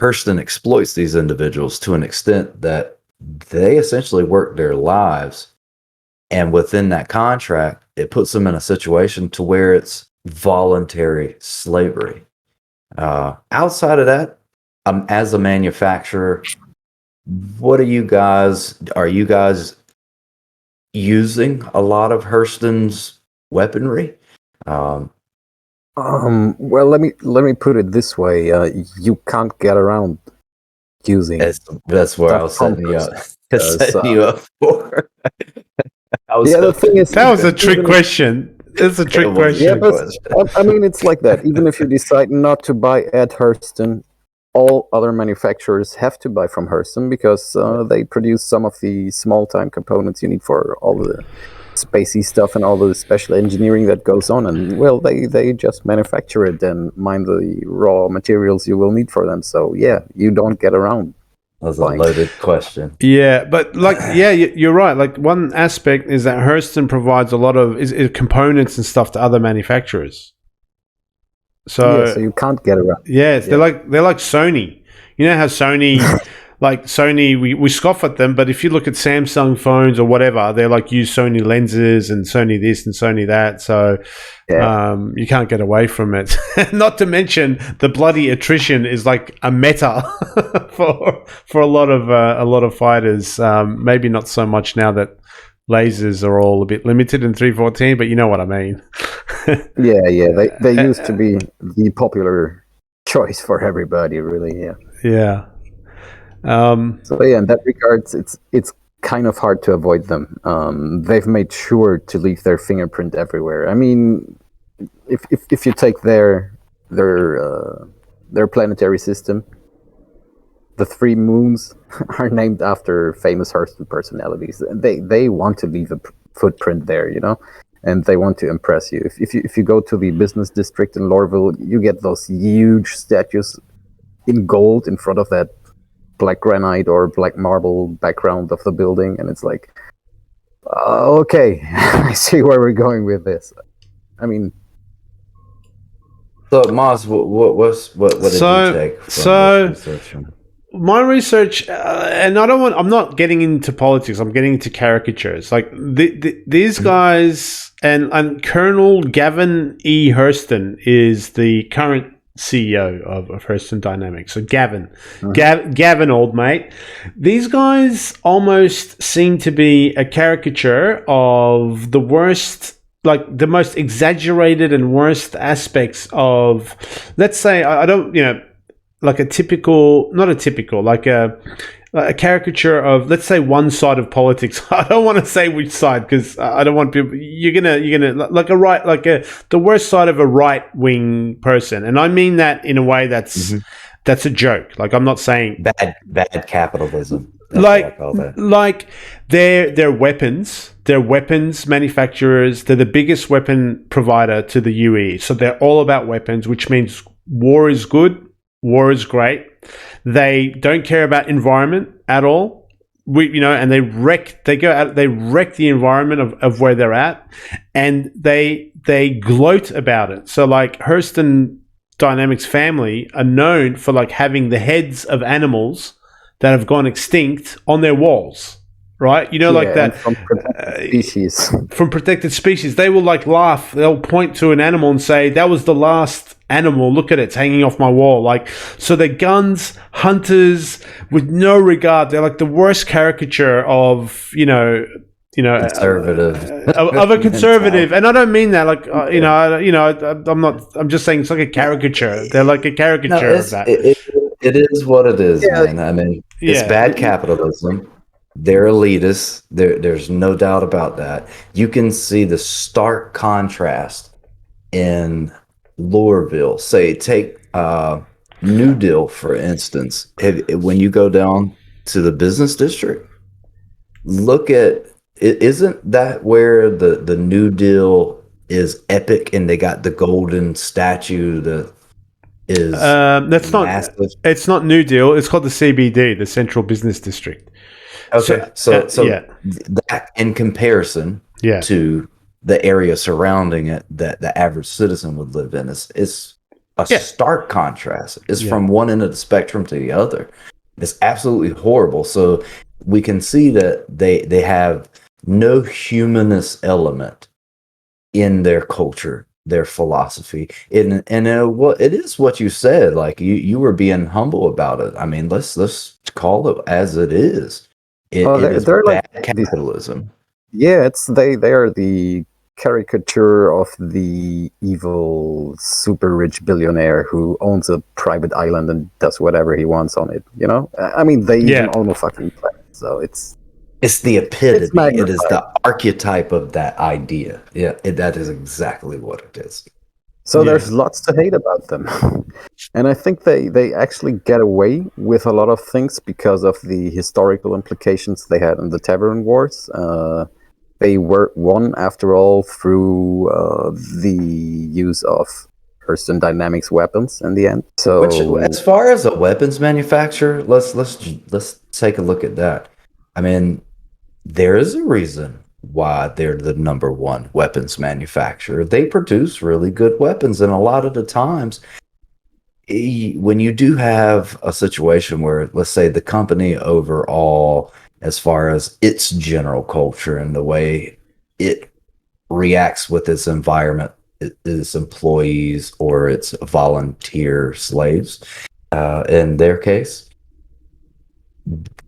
Hurston exploits these individuals to an extent that they essentially work their lives, and within that contract, it puts them in a situation to where it's voluntary slavery. Outside of that, as a manufacturer, are you guys using a lot of Hurston's weaponry? Well, let me put it this way: you can't get around using. That's where I was setting you up. Setting you up for. The thing is, that was a trick question. It's a trick question. Yeah, but I mean, it's like that. Even if you decide not to buy at Hurston, all other manufacturers have to buy from Hurston because they produce some of the small-time components you need for all the spacey stuff and all the special engineering that goes on. And, well, they just manufacture it and mine the raw materials you will need for them. So, yeah, you don't get around. That was a loaded question. Yeah, but you're right. Like, one aspect is that Hurston provides a lot of components and stuff to other manufacturers. So you can't get around. Yes, they're like Sony. You know how Sony, we scoff at them, but if you look at Samsung phones or whatever, they're like use Sony lenses and Sony this and Sony that. So you can't get away from it. Not to mention the bloody attrition is like a meta for a lot of fighters. Maybe not so much now that lasers are all a bit limited in 314, but you know what I mean. Yeah. They used to be the popular choice for everybody, really. Yeah. So yeah, in that regards, it's kind of hard to avoid them. They've made sure to leave their fingerprint everywhere. I mean, if you take their planetary system, the 3 moons are named after famous Hurston personalities. They want to leave a footprint there, you know, and they want to impress you. If you go to the business district in Lorville, you get those huge statues in gold in front of that black granite or black marble background of the building, and it's like, okay, I see where we're going with this. I mean, So, Moz, what did you take from this research? My research, and I'm not getting into politics. I'm getting into caricatures. Like these guys, and Colonel Gavin E. Hurston is the current CEO of Hurston Dynamics. So Gavin, Gavin, old mate. These guys almost seem to be a caricature of the worst, like the most exaggerated and worst aspects of, let's say, I don't, like not a typical, like a caricature of, let's say, one side of politics. I don't want to say which side because I don't want people. You're gonna like the worst side of a right wing person, and I mean that in a way that's a joke. Like I'm not saying bad capitalism. Like they're weapons. They're weapons manufacturers. They're the biggest weapon provider to the UE. So they're all about weapons, which means war is good. War is great. They don't care about environment at all. And they wreck the environment of where they're at, and they gloat about it. So like Hurston Dynamics family are known for like having the heads of animals that have gone extinct on their walls. Right, like that from protected species. From protected species, they will like laugh. They'll point to an animal and say, "That was the last animal. Look at it; it's hanging off my wall." Like, so they're guns hunters with no regard. They're like the worst caricature of conservative of a conservative, and I don't mean that like I'm not. I'm just saying it's like a caricature. They're like a caricature of that. It is what it is, man. I mean, it's bad capitalism. They're elitists. There's no doubt about that. You can see the stark contrast in Lorville. Say, take New Deal, for instance. When you go down to the business district, look at it. Isn't that where the New Deal is epic and they got the golden statue that is that's massive? It's not New Deal. It's called the CBD, the Central Business District. Okay, so that in comparison to the area surrounding it that the average citizen would live in is a stark contrast. It's from one end of the spectrum to the other. It's absolutely horrible. So we can see that they have no humanist element in their culture, their philosophy. And it is what you said. Like you were being humble about it. I mean, let's call it as it is. It is they're bad like capitalism. They are the caricature of the evil super rich billionaire who owns a private island and does whatever he wants on it. I mean, they even own a fucking planet, so it's the epitome. It is the archetype of that idea. Yeah, that is exactly what it is. So there's lots to hate about them. And I think they actually get away with a lot of things because of the historical implications they had in the Tavern Wars. They were won, after all, through the use of Hurston Dynamics weapons in the end. So, which, as far as a weapons manufacturer, let's take a look at that. I mean, there is a reason why they're the number one weapons manufacturer. They produce really good weapons, and a lot of the times when you do have a situation where, let's say, the company overall, as far as its general culture and the way it reacts with its environment, its employees or its volunteer slaves, in their case,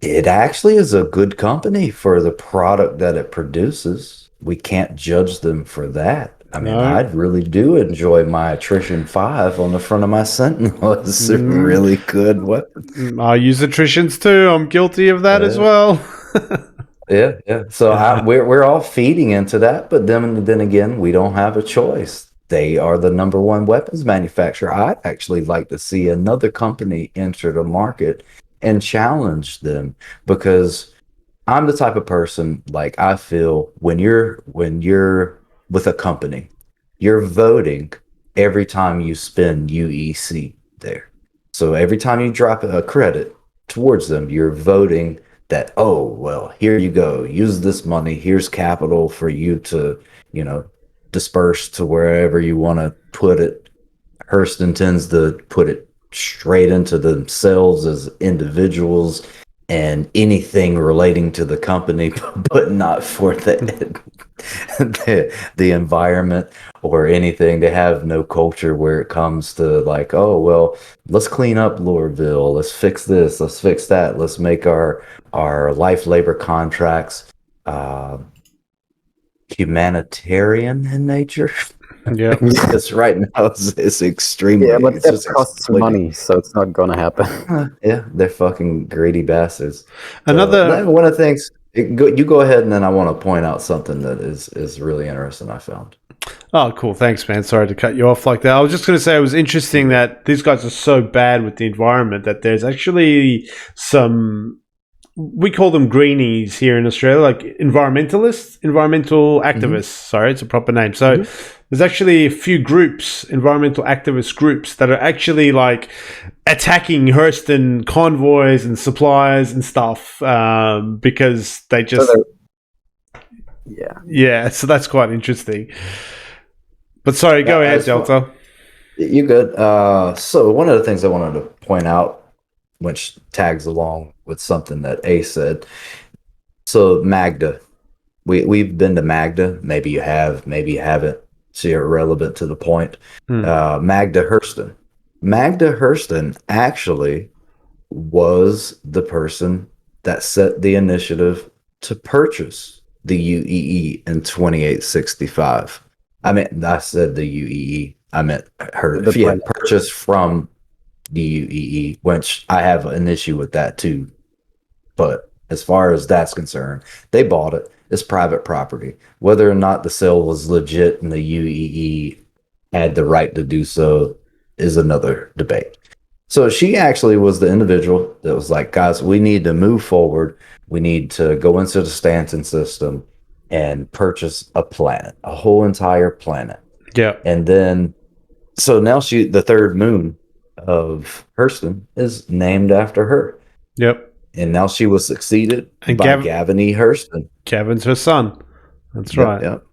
it actually is a good company for the product that it produces. We can't judge them for that. I mean, No. I really do enjoy my attrition 5 on the front of my Sentinel. It's a really good weapon. I use attritions too. I'm guilty of that as well. Yeah. So we're all feeding into that, but then again, we don't have a choice. They are the number one weapons manufacturer. I'd actually like to see another company enter the market and challenge them, because I'm the type of person, like, I feel when you're with a company, you're voting every time you spend UEC there. So every time you drop a credit towards them, you're voting that, oh, well, here you go, use this money, here's capital for you to, disperse to wherever you want to put it. Hurston tends to put it straight into themselves as individuals and anything relating to the company, but not for the environment or anything. They have no culture where it comes to, like, oh, well, let's clean up Lorville, let's fix this, let's fix that, let's make our life labor contracts humanitarian in nature. Yeah. Because right now it's extremely. Yeah, but it's that just costs money, so it's not gonna happen. Yeah, they're fucking greedy bastards. Another- One of the things. You go ahead, and then I want to point out something that is really interesting. I found. Oh, cool. Thanks, man. Sorry to cut you off like that. I was just going to say it was interesting that these guys are so bad with the environment that there's actually some, we call them greenies here in Australia, like environmental activists. Sorry, it's a proper name. So there's actually a few groups, environmental activist groups, that are actually like attacking Hurston convoys and suppliers and stuff because they just... Yeah, so that's quite interesting. But sorry, go ahead, Delta. You good? So one of the things I wanted to point out, which tags along with something that A said. So Magda, we've been to Magda. Maybe you have, maybe you haven't. It's irrelevant to the point. Magda Hurston. Magda Hurston actually was the person that set the initiative to purchase the UEE in 2865. I mean, I said the UEE. I meant her. Purchased from the UEE, which I have an issue with that too. But as far as that's concerned, they bought it. It's private property. Whether or not the sale was legit and the UEE had the right to do so is another debate. So she actually was the individual that was like, guys, we need to move forward. We need to go into the Stanton system and purchase a planet, a whole entire planet. Yeah. And then, so now the third moon of Hurston is named after her. Yep. And now she was succeeded by Gavin E. Hurston. Gavin's her son. That's right. Yep.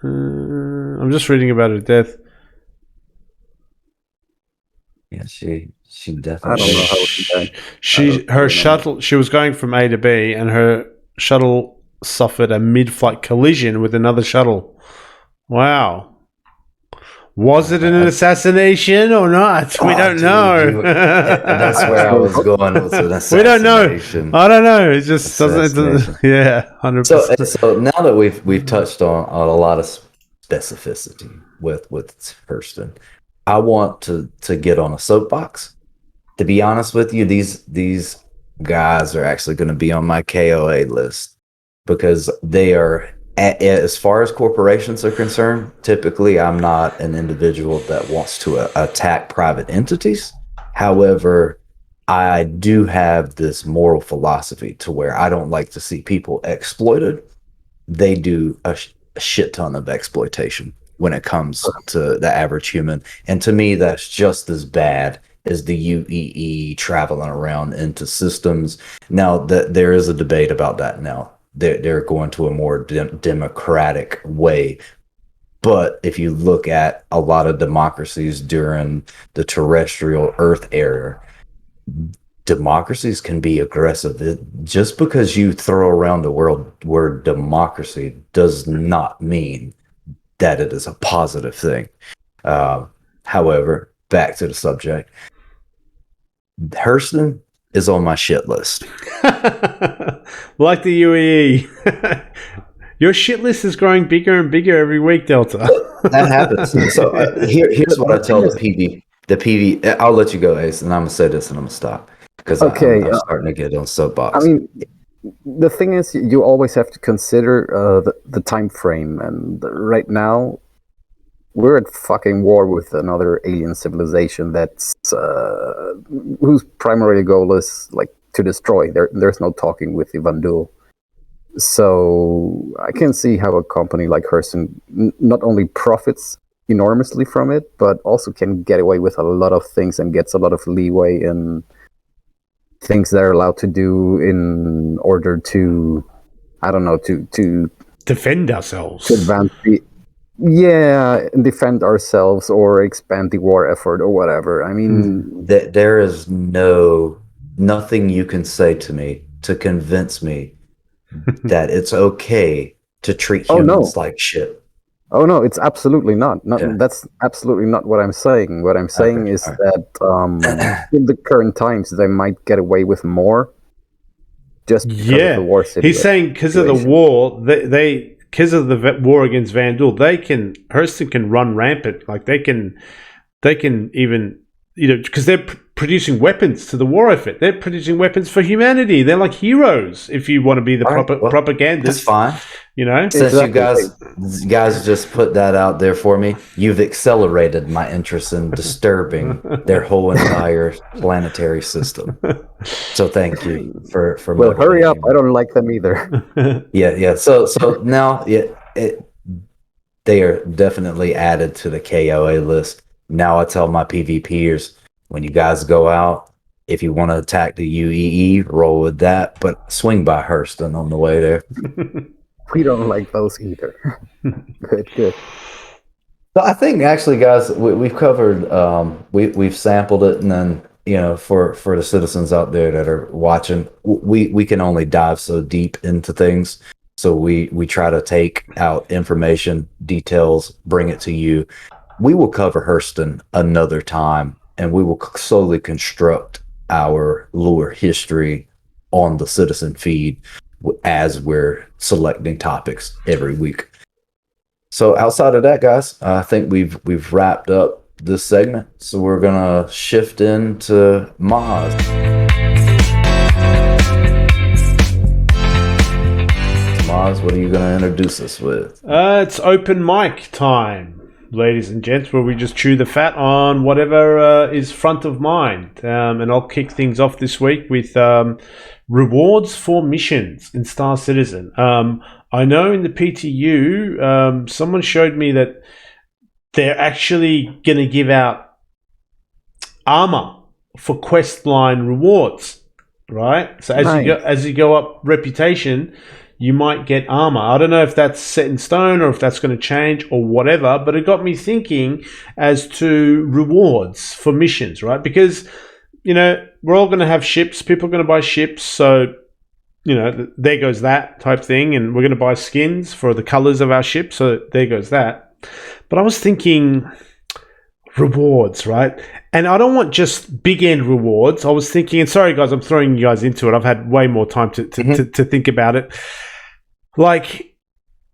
I'm just reading about her death. Yeah, she definitely. I don't know how she died. Shuttle. She was going from A to B, and her shuttle suffered a mid-flight collision with another shuttle. Wow. Was it an assassination or not? We don't know. That's where I was going with an assassination. We don't know. I don't know. It just doesn't. Yeah, 100%. So now that we've touched on a lot of specificity with Hurston, I want to get on a soapbox. To be honest with you, these guys are actually going to be on my KOA list because they are. As far as corporations are concerned, typically I'm not an individual that wants to attack private entities. However, I do have this moral philosophy to where I don't like to see people exploited. They do a shit ton of exploitation when it comes to the average human. And to me, that's just as bad as the UEE traveling around into systems. Now, there is a debate about that now. They're going to a more democratic way. But if you look at a lot of democracies during the terrestrial Earth era, democracies can be aggressive. Just because you throw around the word democracy does not mean that it is a positive thing. However, back to the subject. Hurston is on my shit list. Like the UEE. Your shit list is growing bigger and bigger every week, Delta. That happens. So here's what I tell the PV. The PV. I'll let you go, Ace, and I'm gonna say this, and I'm gonna stop because I'm starting to get on soapbox. I mean, the thing is, you always have to consider the time frame, and right now we're at fucking war with another alien civilization that's whose primary goal is like to destroy. There's no talking with Ivandul. So I can see how a company like Hurston not only profits enormously from it, but also can get away with a lot of things and gets a lot of leeway in things they're allowed to do in order to, I don't know, to defend ourselves, to advance defend ourselves or expand the war effort or whatever. I mean, there is nothing you can say to me to convince me that it's okay to treat humans like shit. Oh no, it's absolutely not. That's absolutely not what I'm saying. What I'm saying is that in the current times they might get away with more just because of the war situation. He's saying because of the war, they because of the war against Vandal, Hurston can run rampant. Like they can even, because they're producing weapons to the war effort. They're producing weapons for humanity. They're like heroes. If you want to be the propagandist, that's fine. Since you guys just put that out there for me, you've accelerated my interest in disturbing their whole entire planetary system. So thank you for. Well, hurry up! I don't like them either. Yeah. So now, they are definitely added to the KOA list. Now I tell my PvPers, when you guys go out, if you want to attack the UEE, roll with that, but swing by Hurston on the way there. We don't like those either. Good. So I think actually, guys, we've covered, we've sampled it, and then for the citizens out there that are watching, we can only dive so deep into things. So we try to take out information, details, bring it to you. We will cover Hurston another time, and we will slowly construct our lore history on the citizen feed as we're selecting topics every week. So outside of that, guys, I think we've wrapped up this segment. So we're gonna shift into Moz. Moz, what are you gonna introduce us with? It's open mic time, ladies and gents, where we just chew the fat on whatever is front of mind. And I'll kick things off this week with rewards for missions in Star Citizen. I know in the PTU, someone showed me that they're actually going to give out armor for quest line rewards, right? So as you go up reputation, you might get armor. I don't know if that's set in stone or if that's going to change or whatever, but it got me thinking as to rewards for missions, right? Because, we're all going to have ships. People are going to buy ships. So, there goes that type thing. And we're going to buy skins for the colors of our ship. So there goes that. But I was thinking rewards, right? And I don't want just big end rewards. I was thinking, and sorry guys, I'm throwing you guys into it. I've had way more time to think about it. Like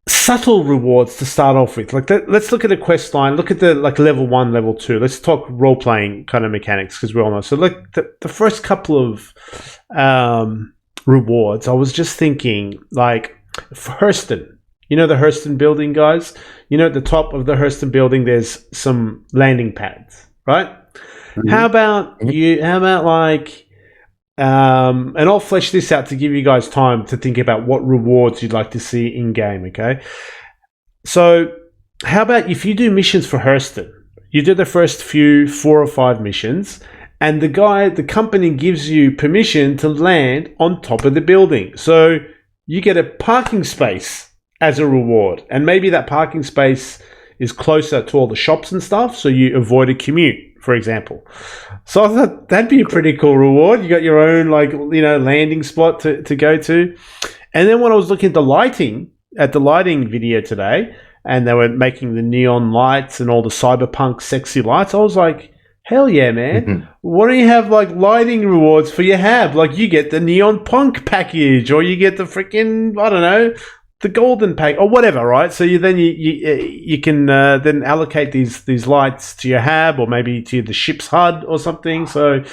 subtle rewards to start off with. Like let's look at a quest line. Look at the level 1, level 2. Let's talk role playing kind of mechanics because we all know. So like the first couple of rewards, I was just thinking like for Hurston. The Hurston building, guys. At the top of the Hurston building, there's some landing pads, right? Mm-hmm. How about and I'll flesh this out to give you guys time to think about what rewards you'd like to see in game, okay? So how about if you do missions for Hurston, you do the first 4 or 5 missions, and the company gives you permission to land on top of the building. So you get a parking space as a reward, and maybe that parking space is closer to all the shops and stuff, so you avoid a commute, for example. So I thought that'd be a pretty cool reward. You got your own landing spot to go to. And then when I was looking at the lighting video today, and they were making the neon lights and all the cyberpunk sexy lights, I was like, hell yeah, man. Mm-hmm. Why don't you have lighting rewards for your hab? You get the neon punk package, or you get the freaking, I don't know, the golden pack or whatever, right? So you can then allocate these lights to your hab or maybe to the ship's HUD or something. So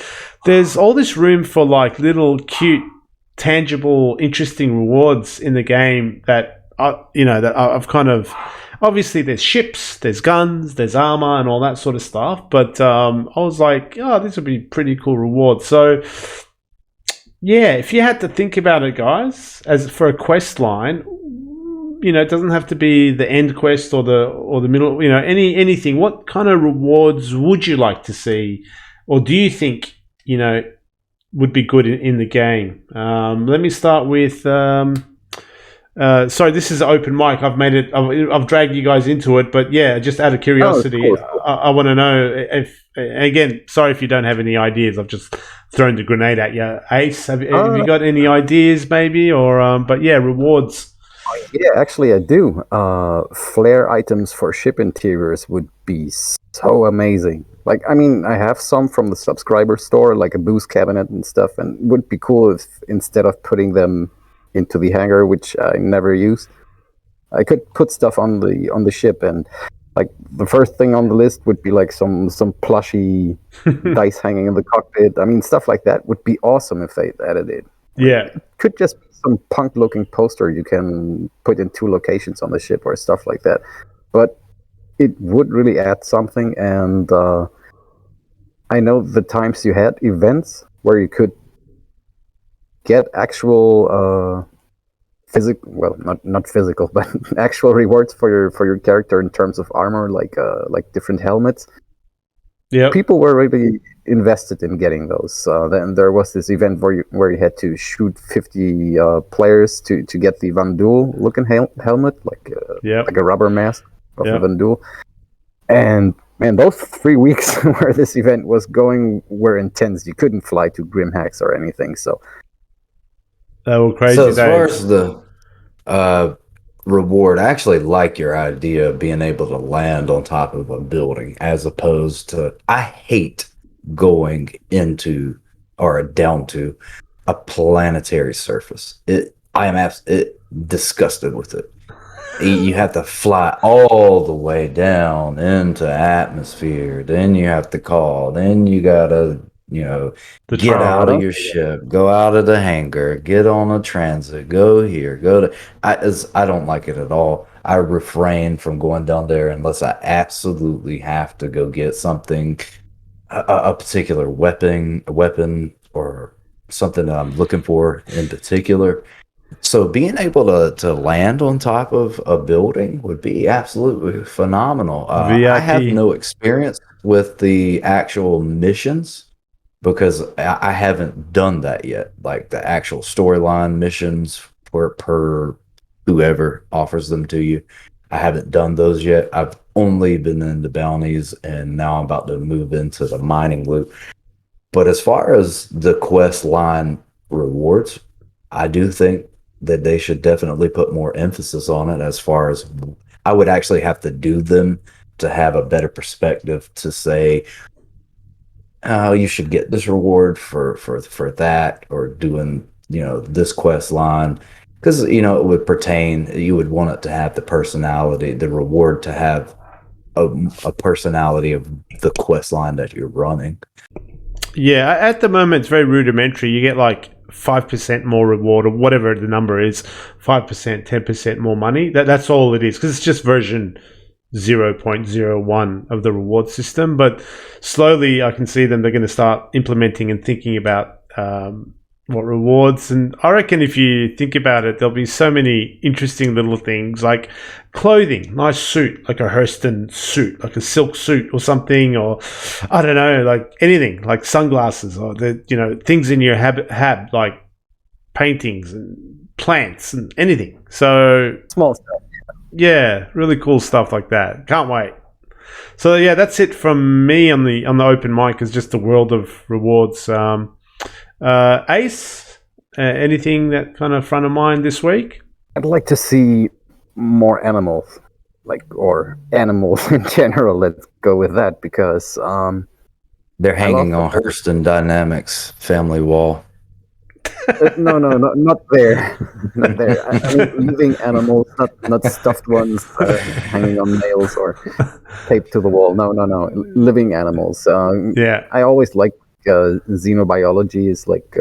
there's all this room for like little cute, tangible, interesting rewards in the game that I've kind of. Obviously, there's ships, there's guns, there's armor, and all that sort of stuff. But I was like, oh, this would be pretty cool reward. So, yeah, if you had to think about it, guys, as for a quest line, it doesn't have to be the end quest or the middle. Anything. What kind of rewards would you like to see, or do you think would be good in the game? Let me start with. Sorry, this is an open mic. I've dragged you guys into it, but yeah, just out of curiosity, I want to know if. Again, sorry if you don't have any ideas. I've just thrown the grenade at you, Ace. Have you got any ideas, maybe, or? But yeah, rewards. Yeah, actually, I do. Flare items for ship interiors would be so amazing. Like, I mean, I have some from the subscriber store, like a boost cabinet and stuff, and it would be cool if instead of putting them into the hangar, which I never use, I could put stuff on the ship, and like the first thing on the list would be like some plushy dice hanging in the cockpit. I mean, stuff like that would be awesome if they added it. Yeah, it could just be some punk looking poster you can put in 2 locations on the ship or stuff like that, but it would really add something. And I know the times you had events where you could get actual not physical, but actual rewards for your character in terms of armor, like different helmets. Yeah, people were really invested in getting those. Then there was this event where you had to shoot 50 players to get the Van Duel looking helmet, like a rubber mask of the Van Duel. And man, those 3 weeks where this event was going were intense. You couldn't fly to Grimhacks or anything, so. They were crazy. So as far as the reward, I actually like your idea of being able to land on top of a building, as opposed to, I hate going into or down to a planetary surface. I am disgusted with it. You have to fly all the way down into atmosphere, then you have to call, then you gotta get out of your ship, go out of the hangar, get on a transit, go here, go to. I don't like it at all. I refrain from going down there unless I absolutely have to go get something, a particular weapon, or something that I'm looking for in particular. So being able to land on top of a building would be absolutely phenomenal. I have no experience with the actual missions, because I haven't done that yet, like the actual storyline missions per whoever offers them to you. I haven't done those yet. I've only been into bounties, and now I'm about to move into the mining loop. But as far as the quest line rewards, I do think that they should definitely put more emphasis on it. As far as I would actually have to do them to have a better perspective to say, oh, you should get this reward for that, or doing this quest line, because it would pertain. You would want it to have the personality, the reward to have a personality of the quest line that you're running. Yeah, at the moment it's very rudimentary. You get like 5% more reward, or whatever the number is, 5%, 10% more money. That's all it is, because it's just version 0.01 of the reward system. But slowly I can see they're going to start implementing and thinking about what rewards. And I reckon if you think about it, there'll be so many interesting little things, like clothing, nice suit, like a Hurston suit, like a silk suit or something, or I don't know, like anything, like sunglasses, or things in your hab, like paintings and plants and anything. So small stuff. Yeah, really cool stuff like that. Can't wait. So yeah, that's it from me on the open mic. Is just the world of rewards. Ace, anything that kind of front of mind this week? I'd like to see more animals, or animals in general. Let's go with that, because they're hanging on Hurston Dynamics family wall. No, not there, not there. I mean, living animals, not stuffed ones hanging on nails or taped to the wall. No, living animals. Yeah. I always like xenobiology is like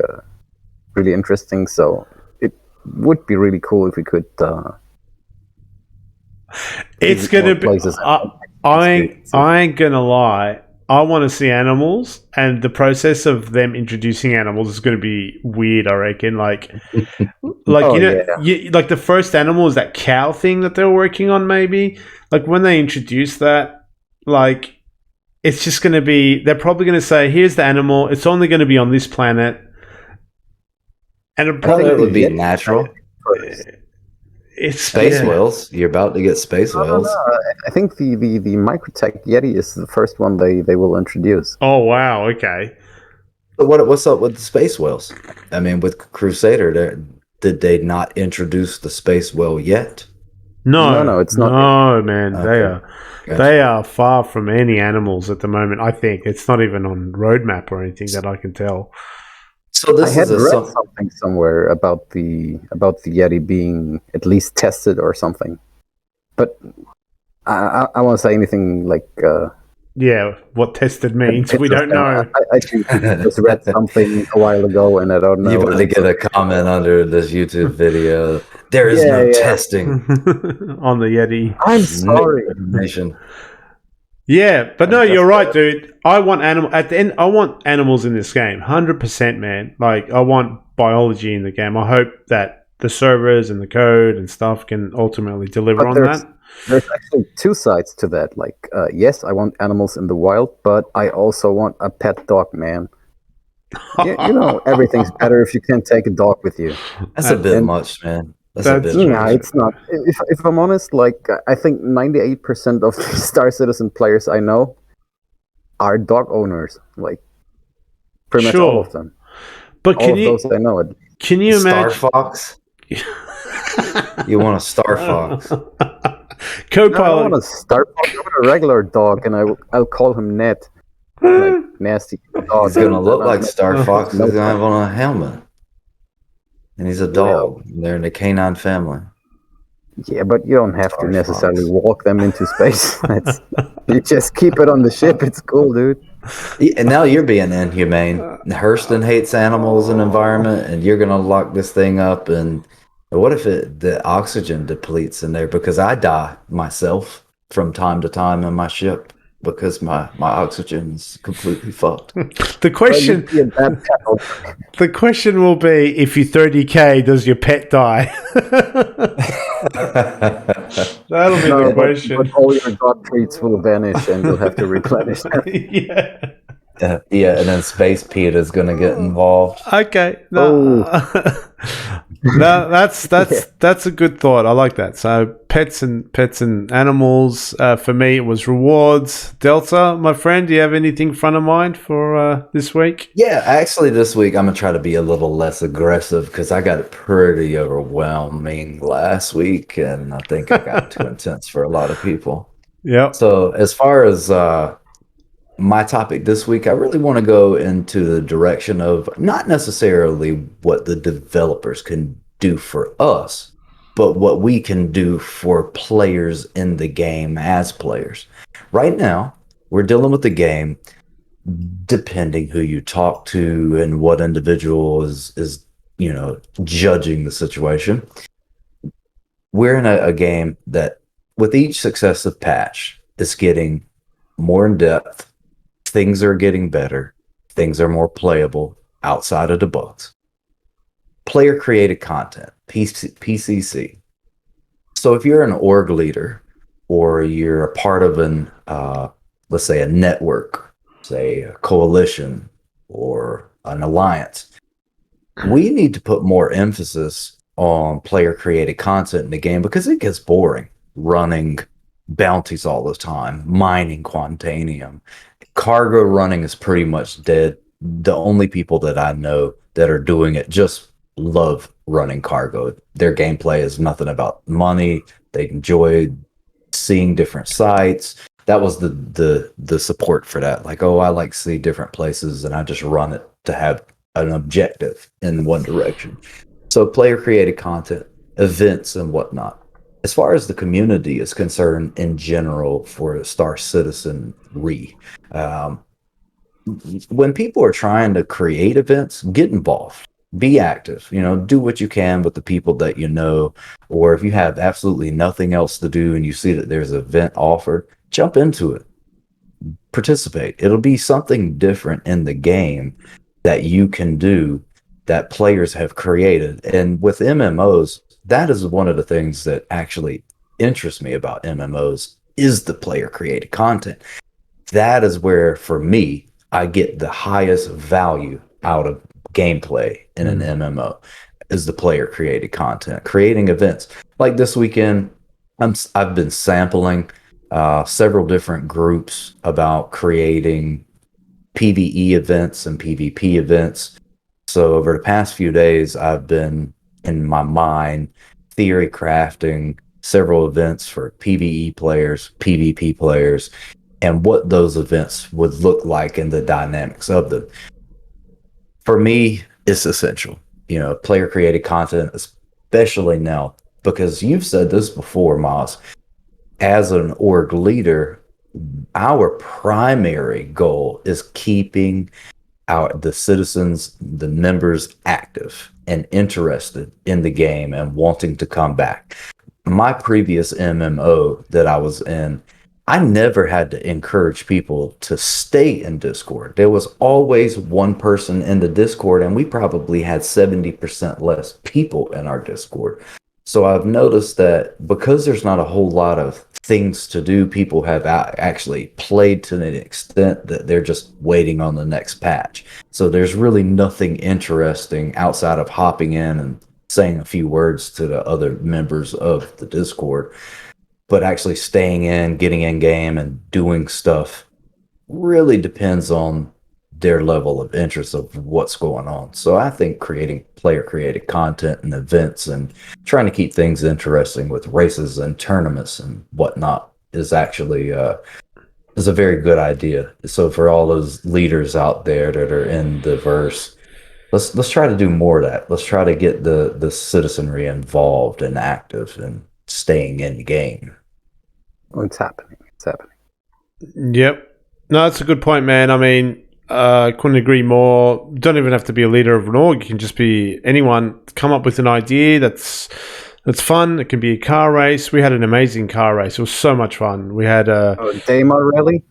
really interesting. So it would be really cool if we could. It's visit more gonna be. places. I ain't gonna lie. I want to see animals, and the process of them introducing animals is going to be weird. I reckon. Like Oh, you know, yeah. like the first animal is that cow thing that they're working on. Maybe like when they introduce that, like it's just going to be. They're probably going to say, "Here's the animal. It's only going to be on this planet," and it I thought probably it would be natural. it's Space whales. You're about to get space whales. I think the Microtech Yeti is the first one they will introduce. Oh wow! Okay. But what's up with the space whales? I mean, with Crusader, did they not introduce the space whale yet? No, it's not. No, man, Okay. Gotcha. they are far from any animals at the moment. I think it's not even on roadmap or anything that I can tell. So I this had is a read something somewhere about the Yeti being at least tested or something, but I won't say anything like. Yeah, what tested means we don't know. I just read something a while ago, and I don't know. You about to get a comment under this YouTube video. There is Yeah, no yeah. testing. On the Yeti. I'm sorry. Information. Yeah, but no, I'm you're just, right, dude. I want animal at the end. I want animals in this game, 100%, man. Like I want biology in the game. I hope that the servers and the code and stuff can ultimately deliver But on that. There's actually two sides to that. Like, yes, I want animals in the wild, but I also want a pet dog, man. You know, everything's better if you can take a dog with you. That's a bit And- much, man. That's That's a bit Nah, much. it's not. If I'm honest, like, I think 98% of the Star Citizen players I know are dog owners. Like, pretty much all Sure. of them. But All of those I know. can you Star imagine? Fox? You want a Star Fox? No, I Co-pilot. don't want a Star Fox. I want a regular dog, and I'll call him Ned. Like, nasty dog. He's gonna look like Star Fox. No He's gonna have on a helmet, and he's a dog. They're in the canine family. Yeah, but you don't have to Star necessarily Fox. walk them into space. You just keep it on the ship. It's cool, dude. Yeah, and now you're being inhumane. Hurston hates animals and environment, and you're gonna lock this thing up. And what if the oxygen depletes in there? Because I die myself from time to time in my ship because my oxygen's completely fucked. The question, Well, you'd be a bad pet owner. the question will be: if you 30k, does your pet die? That'll be No, the question. but all your dog treats will vanish, and you'll have to replenish them. Yeah. Yeah, and then Space Pete is gonna get involved. Okay. No. No, that's a good thought. I like that. So pets and animals. For me, it was rewards. Delta, my friend, do you have anything front of mind for this week? Yeah, actually, this week I'm gonna try to be a little less aggressive because I got it pretty overwhelming last week, and I think I got too intense for a lot of people. Yep. So, as far as my topic this week, I really want to go into the direction of not necessarily what the developers can do for us, but what we can do for players in the game as players. Right now, we're dealing with the game, depending who you talk to and what individual is judging the situation. We're in a game that with each successive patch, it's getting more in depth. Things are getting better. Things are more playable outside of the bugs. Player created content, PCC. So if you're an org leader or you're a part of let's say a network, say a coalition or an alliance, we need to put more emphasis on player created content in the game because it gets boring running bounties all the time, mining Quantanium. Cargo running is pretty much dead. The only people that I know that are doing it just love running cargo. Their gameplay is nothing about money. They enjoy seeing different sites. That was the support for that. Like, oh, I like to see different places, and I just run it to have an objective in one direction. So player created content, events, and whatnot. As far as the community is concerned in general for Star Citizen when people are trying to create events, get involved, be active, do what you can with the people that you know, or if you have absolutely nothing else to do and you see that there's an event offered, jump into it, participate. It'll be something different in the game that you can do that players have created. And with MMOs, that is one of the things that actually interests me about MMOs is the player created content. That is where, for me, I get the highest value out of gameplay in an MMO is the player created content, creating events. Like this weekend, I've been sampling several different groups about creating PvE events and PvP events. So over the past few days, I've been in my mind theory crafting several events for PvE players, PvP players, and what those events would look like and the dynamics of them. For me, it's essential, player created content, especially now, because you've said this before, Moz. As an org leader, our primary goal is keeping the citizens, the members active and interested in the game and wanting to come back. My previous MMO that I was in, I never had to encourage people to stay in Discord. There was always one person in the Discord, and we probably had 70% less people in our Discord. So I've noticed that because there's not a whole lot of things to do, people have actually played to an extent that they're just waiting on the next patch. So there's really nothing interesting outside of hopping in and saying a few words to the other members of the Discord. But actually staying in, getting in game, and doing stuff really depends on their level of interest of what's going on. So I think creating player-created content and events and trying to keep things interesting with races and tournaments and whatnot is actually is a very good idea. So for all those leaders out there that are in the verse, let's try to do more of that. Let's try to get the citizenry involved and active and staying in the game. It's happening. It's happening. Yep. No, that's a good point, man. I mean, couldn't agree more. Don't even have to be a leader of an org. You can just be anyone. Come up with an idea that's fun. It can be a car race. We had an amazing car race. It was so much fun. We had a Demo rally.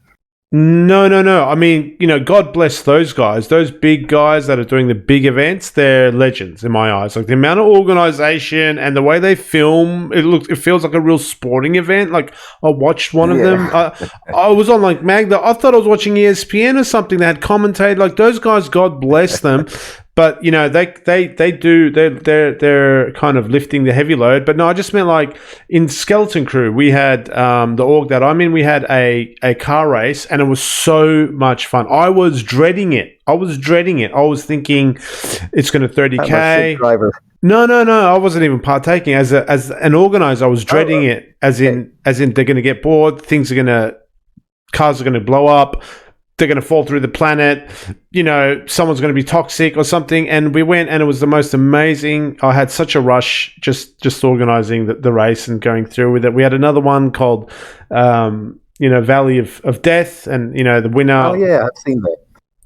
No. I mean, God bless those guys. Those big guys that are doing the big events, they're legends in my eyes. Like the amount of organization and the way they film, it feels like a real sporting event. Like I watched one of them. I was on like Magda. I thought I was watching ESPN or something. They had commentated. Like those guys, God bless them. But they're kind of lifting the heavy load. But no, I just meant like in Skeleton Crew, we had the org that I'm in. We had a car race, and it was so much fun. I was dreading it. I was thinking it's going to 30K. Driver. No. I wasn't even partaking as an organizer. I was dreading it, as in they're going to get bored. Cars are going to blow up. They're going to fall through the planet, someone's going to be toxic or something. And we went, and it was the most amazing. I had such a rush just organizing the race and going through with it. We had another one called, Valley of Death, and, the winner. Oh, yeah, I've seen that.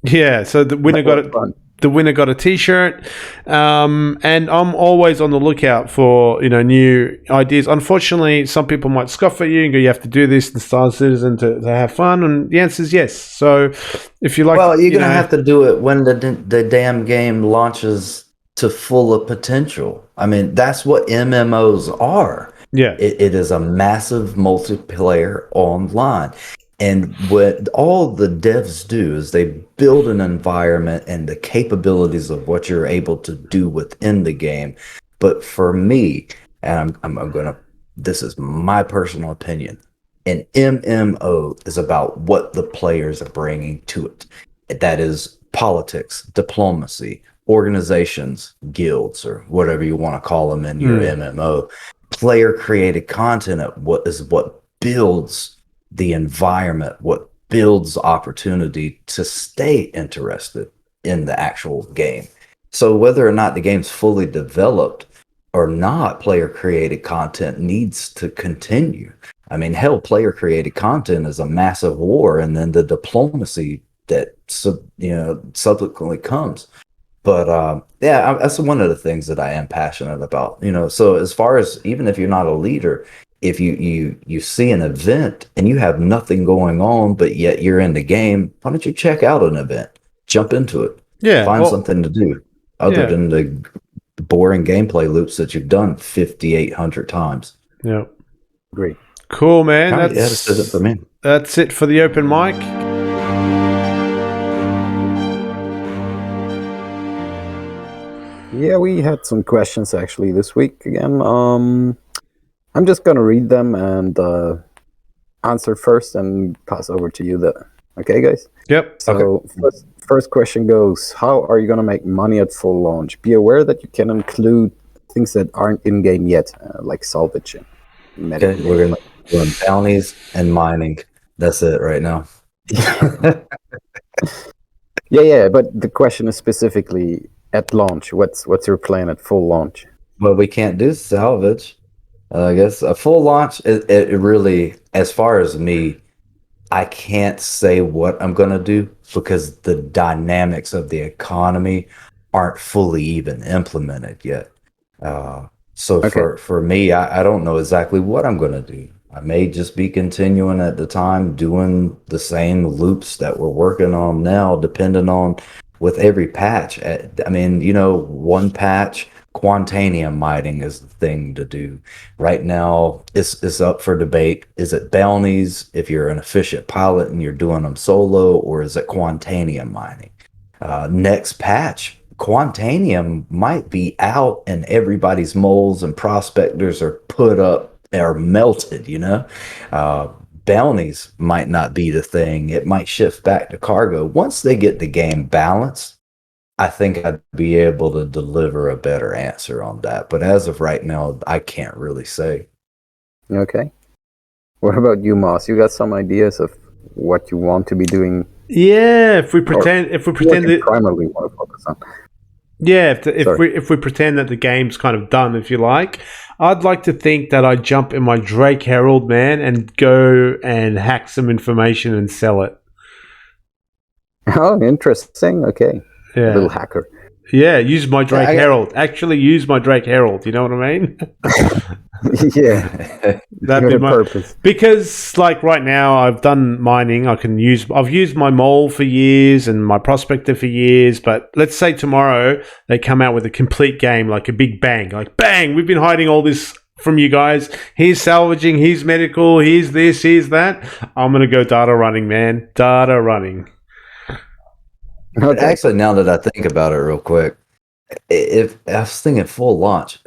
Yeah, so the winner got it. The winner got a T-shirt, and I'm always on the lookout for new ideas. Unfortunately, some people might scoff at you and go, "You have to do this in Star Citizen to have fun," and the answer is yes. So, if you like, well, you're gonna have to do it when the damn game launches to full potential. I mean, that's what MMOs are. Yeah, it is a massive multiplayer online. And what all the devs do is they build an environment and the capabilities of what you're able to do within the game. But for me, and I'm gonna, this is my personal opinion, an MMO is about what the players are bringing to it. That is politics, diplomacy, organizations, guilds, or whatever you want to call them in your MMO. Player created content what builds the environment, what builds opportunity to stay interested. in the actual game. So whether or not the game's fully developed or not, player created content needs to continue. I mean, hell, player created content is a massive war, and then the diplomacy that subsequently comes. But that's one of the things that I am passionate about. So as far as, even if you're not a leader, if you see an event and you have nothing going on, but yet you're in the game, why don't you check out an event, jump into it, find something to do other than the boring gameplay loops that you've done 5,800 times. Yeah, great, cool, man. That's it for me. That's it for the open mic. Yeah, we had some questions actually this week again. I'm just gonna read them and answer first and pass over to you. Okay, guys? Yep. So okay. First question goes, how are you gonna make money at full launch? Be aware that you can include things that aren't in-game yet, like salvage. Okay, we're gonna run bounties and mining. That's it right now. Yeah, but the question is specifically at launch. What's your plan at full launch? Well, we can't do salvage. I guess a full launch, it really, as far as me, I can't say what I'm going to do because the dynamics of the economy aren't fully even implemented yet. For me, I don't know exactly what I'm going to do. I may just be continuing at the time doing the same loops that we're working on now, depending on with every patch. I mean, one patch, Quantanium mining is the thing to do. Right now, it's up for debate. Is it bounties if you're an efficient pilot and you're doing them solo, or is it Quantanium mining? Next patch, Quantanium might be out and everybody's moles and prospectors are put up, are melted, bounties might not be the thing. It might shift back to cargo. Once they get the game balanced, I think I'd be able to deliver a better answer on that. But as of right now, I can't really say. Okay. What about you, Moss? You got some ideas of what you want to be doing? Yeah, if we pretend that primarily want to focus on. Yeah, if we pretend that the game's kind of done, if you like, I'd like to think that I jump in my Drake Herald, man, and go and hack some information and sell it. Oh, interesting. Okay. Yeah. Little hacker. Yeah, use my Drake Herald. Actually use my Drake Herald, you know what I mean? Yeah. That'd be my purpose. Because like right now I've done mining, I've used my mole for years and my prospector for years, but let's say tomorrow they come out with a complete game, like a big bang. Like bang, we've been hiding all this from you guys. Here's salvaging, here's medical, here's this, here's that. I'm gonna go data running, man. Data running. Okay. Actually, now that I think about it real quick, if I was thinking full launch,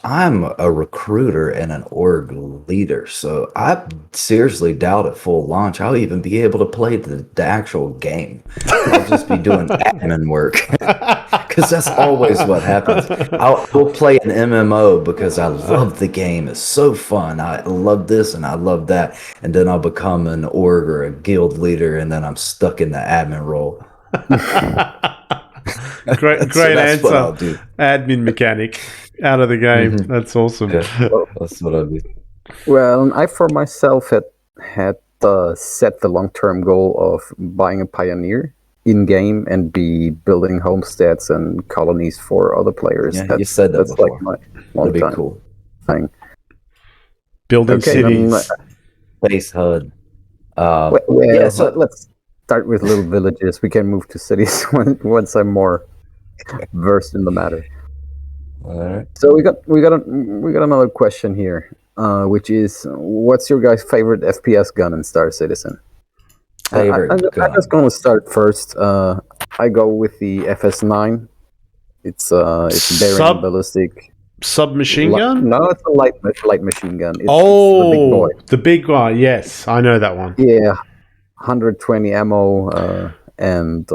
I'm a recruiter and an org leader. So I seriously doubt at full launch I'll even be able to play the actual game. I'll just be doing admin work because that's always what happens. We'll play an MMO because I love the game. It's so fun. I love this and I love that. And then I'll become an org or a guild leader and then I'm stuck in the admin role. Great answer. Admin mechanic out of the game. Mm-hmm. That's awesome. Yeah, that's what I do. Well, I for myself had set the long-term goal of buying a Pioneer in-game and be building homesteads and colonies for other players. Yeah, you said that before. Like my long-time cool thing. Building cities. Base HUD. So let's start with little villages. We can move to cities once I'm more versed in the matter. All right. So we got another question here, which is, what's your guys' favorite FPS gun in Star Citizen? I'm just going to start first. I go with the FS9. It's bearing ballistic. Submachine gun? No, it's a light machine gun. It's the big boy. The big one. Yes, I know that one. Yeah. 120 ammo and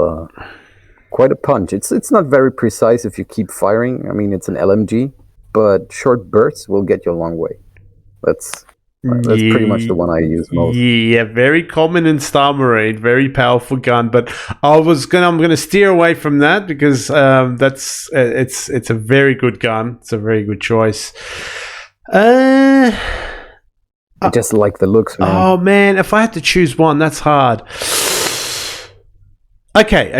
quite a punch. It's not very precise if you keep firing. I mean, it's an LMG, but short bursts will get you a long way. That's That's pretty much the one I use most. Yeah, very common in Star Marine, very powerful gun. But I'm gonna steer away from that because it's a very good gun. It's a very good choice. I just like the looks, man. Oh man, if I had to choose one, that's hard. Okay.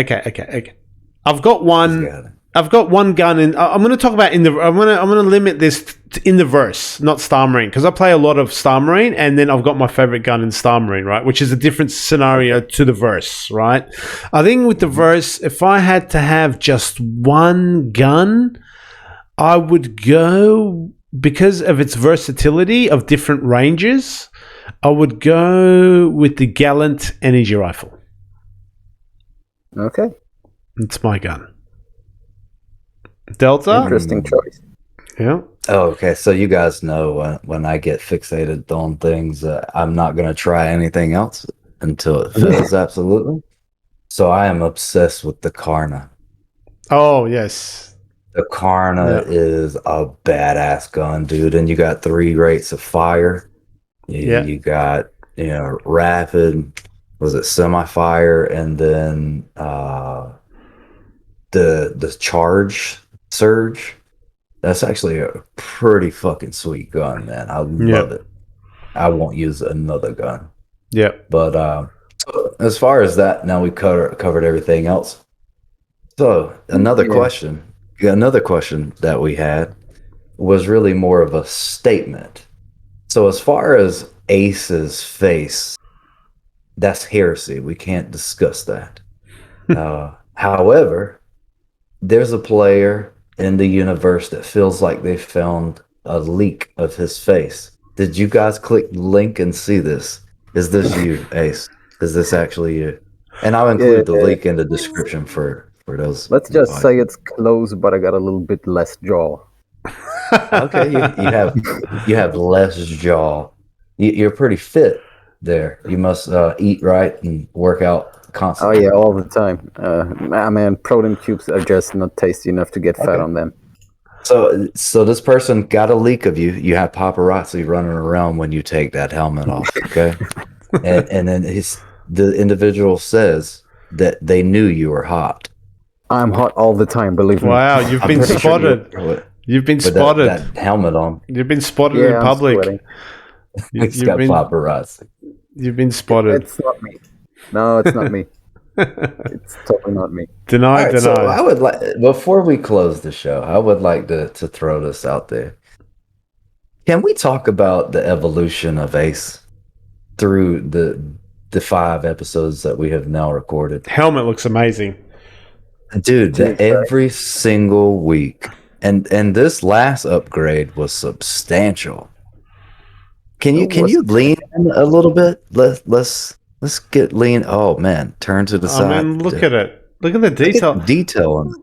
I've got one gun in. I'm going to talk about I'm going to limit this in the verse, not Star Marine, because I play a lot of Star Marine, and then I've got my favorite gun in Star Marine, right, which is a different scenario to the verse, right? I think with the verse, if I had to have just one gun, I would go, because of its versatility of different ranges, I would go with the Gallant energy rifle. Okay. It's my gun. Delta? Interesting choice. Yeah. Oh, okay. So you guys know when I get fixated on things, I'm not going to try anything else until it fills absolutely. So I am obsessed with the Karna. Oh, yes. The Karna is a badass gun, dude. And you got 3 rates of fire. You got, rapid, was it semi-fire, and then the charge surge. That's actually a pretty fucking sweet gun, man. I love it. I won't use another gun. Yeah. But as far as that, now we've covered everything else. So another question that we had was really more of a statement. So as far as Ace's face, that's heresy. We can't discuss that. However, there's a player in the universe that feels like they found a leak of his face. Did you guys click the link and see this? Is this you, Ace? Is this actually you? And I'll include the link in the description for those. Let's just say it's close, but I got a little bit less jaw. Okay, you have less jaw. You're pretty fit there. You must eat right and work out constantly. Oh yeah, all the time. Man, protein cubes are just not tasty enough to get fat on them. So this person got a leak of you. You have paparazzi running around when you take that helmet off, okay? and then the individual says that they knew you were hot. I'm hot all the time, believe me. Wow, you've been spotted. You've been spotted. That helmet on. You've been spotted in public. He's got paparazzi. You've been spotted. It's not me. No, it's not me. It's totally not me. Deny. So I would like, before we close the show, I would like to throw this out there. Can we talk about the evolution of Ace through the 5 episodes that we have now recorded? Helmet looks amazing. Dude, every single week. And this last upgrade was substantial. Can you lean in a little bit? Let's get lean. Oh man, turn to the side. I mean, look at it. Look at the detail. Detail on it.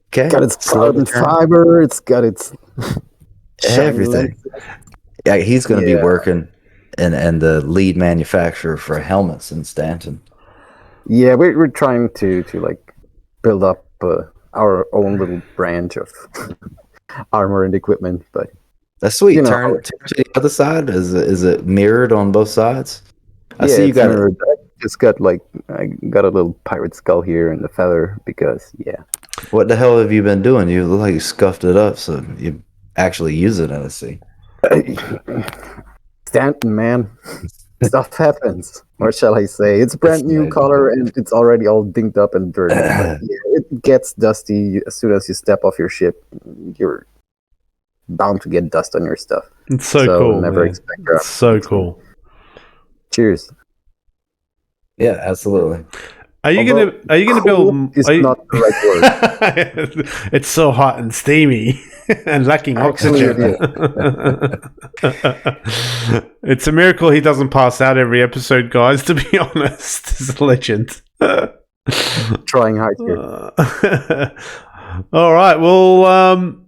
Okay. It's got its carbon fiber. It's got its everything. Yeah, he's going to be working and the lead manufacturer for helmets in Stanton. Yeah, we're trying to like build up our own little branch of armor and equipment, but that's sweet. Turn to the other side. Is it mirrored on both sides? I see you got mirrored. I got a little pirate skull here and the feather because What the hell have you been doing? You look like you scuffed it up, so you actually use it. I see. Stanton, man. Stuff happens. What shall I say? It's brand new color and it's already all dinged up and dirty. But it gets dusty as soon as you step off your ship. You're bound to get dust on your stuff. It's so cool. Never expect that. It's so cool. Cheers. Yeah, absolutely. Are you gonna build? Is not the right word. It's so hot and steamy and lacking oxygen. It's a miracle he doesn't pass out every episode, guys. To be honest, he's a legend. Trying hard here. All right. Well,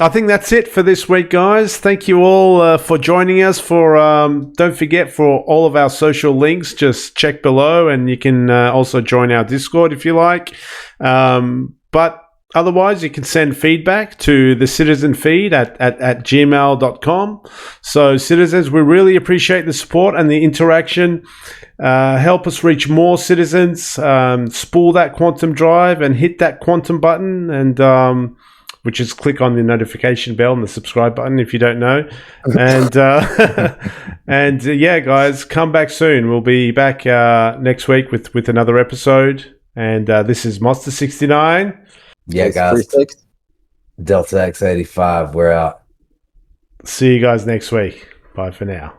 I think that's it for this week, guys. Thank you all for joining us. Don't forget, for all of our social links, just check below, and you can also join our Discord if you like. But Otherwise, you can send feedback to thecitizenfeed at gmail.com. So, citizens, we really appreciate the support and the interaction. Help us reach more citizens. Spool that quantum drive and hit that quantum button, and which is click on the notification bell and the subscribe button if you don't know. And yeah, guys, come back soon. We'll be back next week with another episode. And this is Mozsta69. Yeah, guys. Delta X85, we're out. See you guys next week. Bye for now.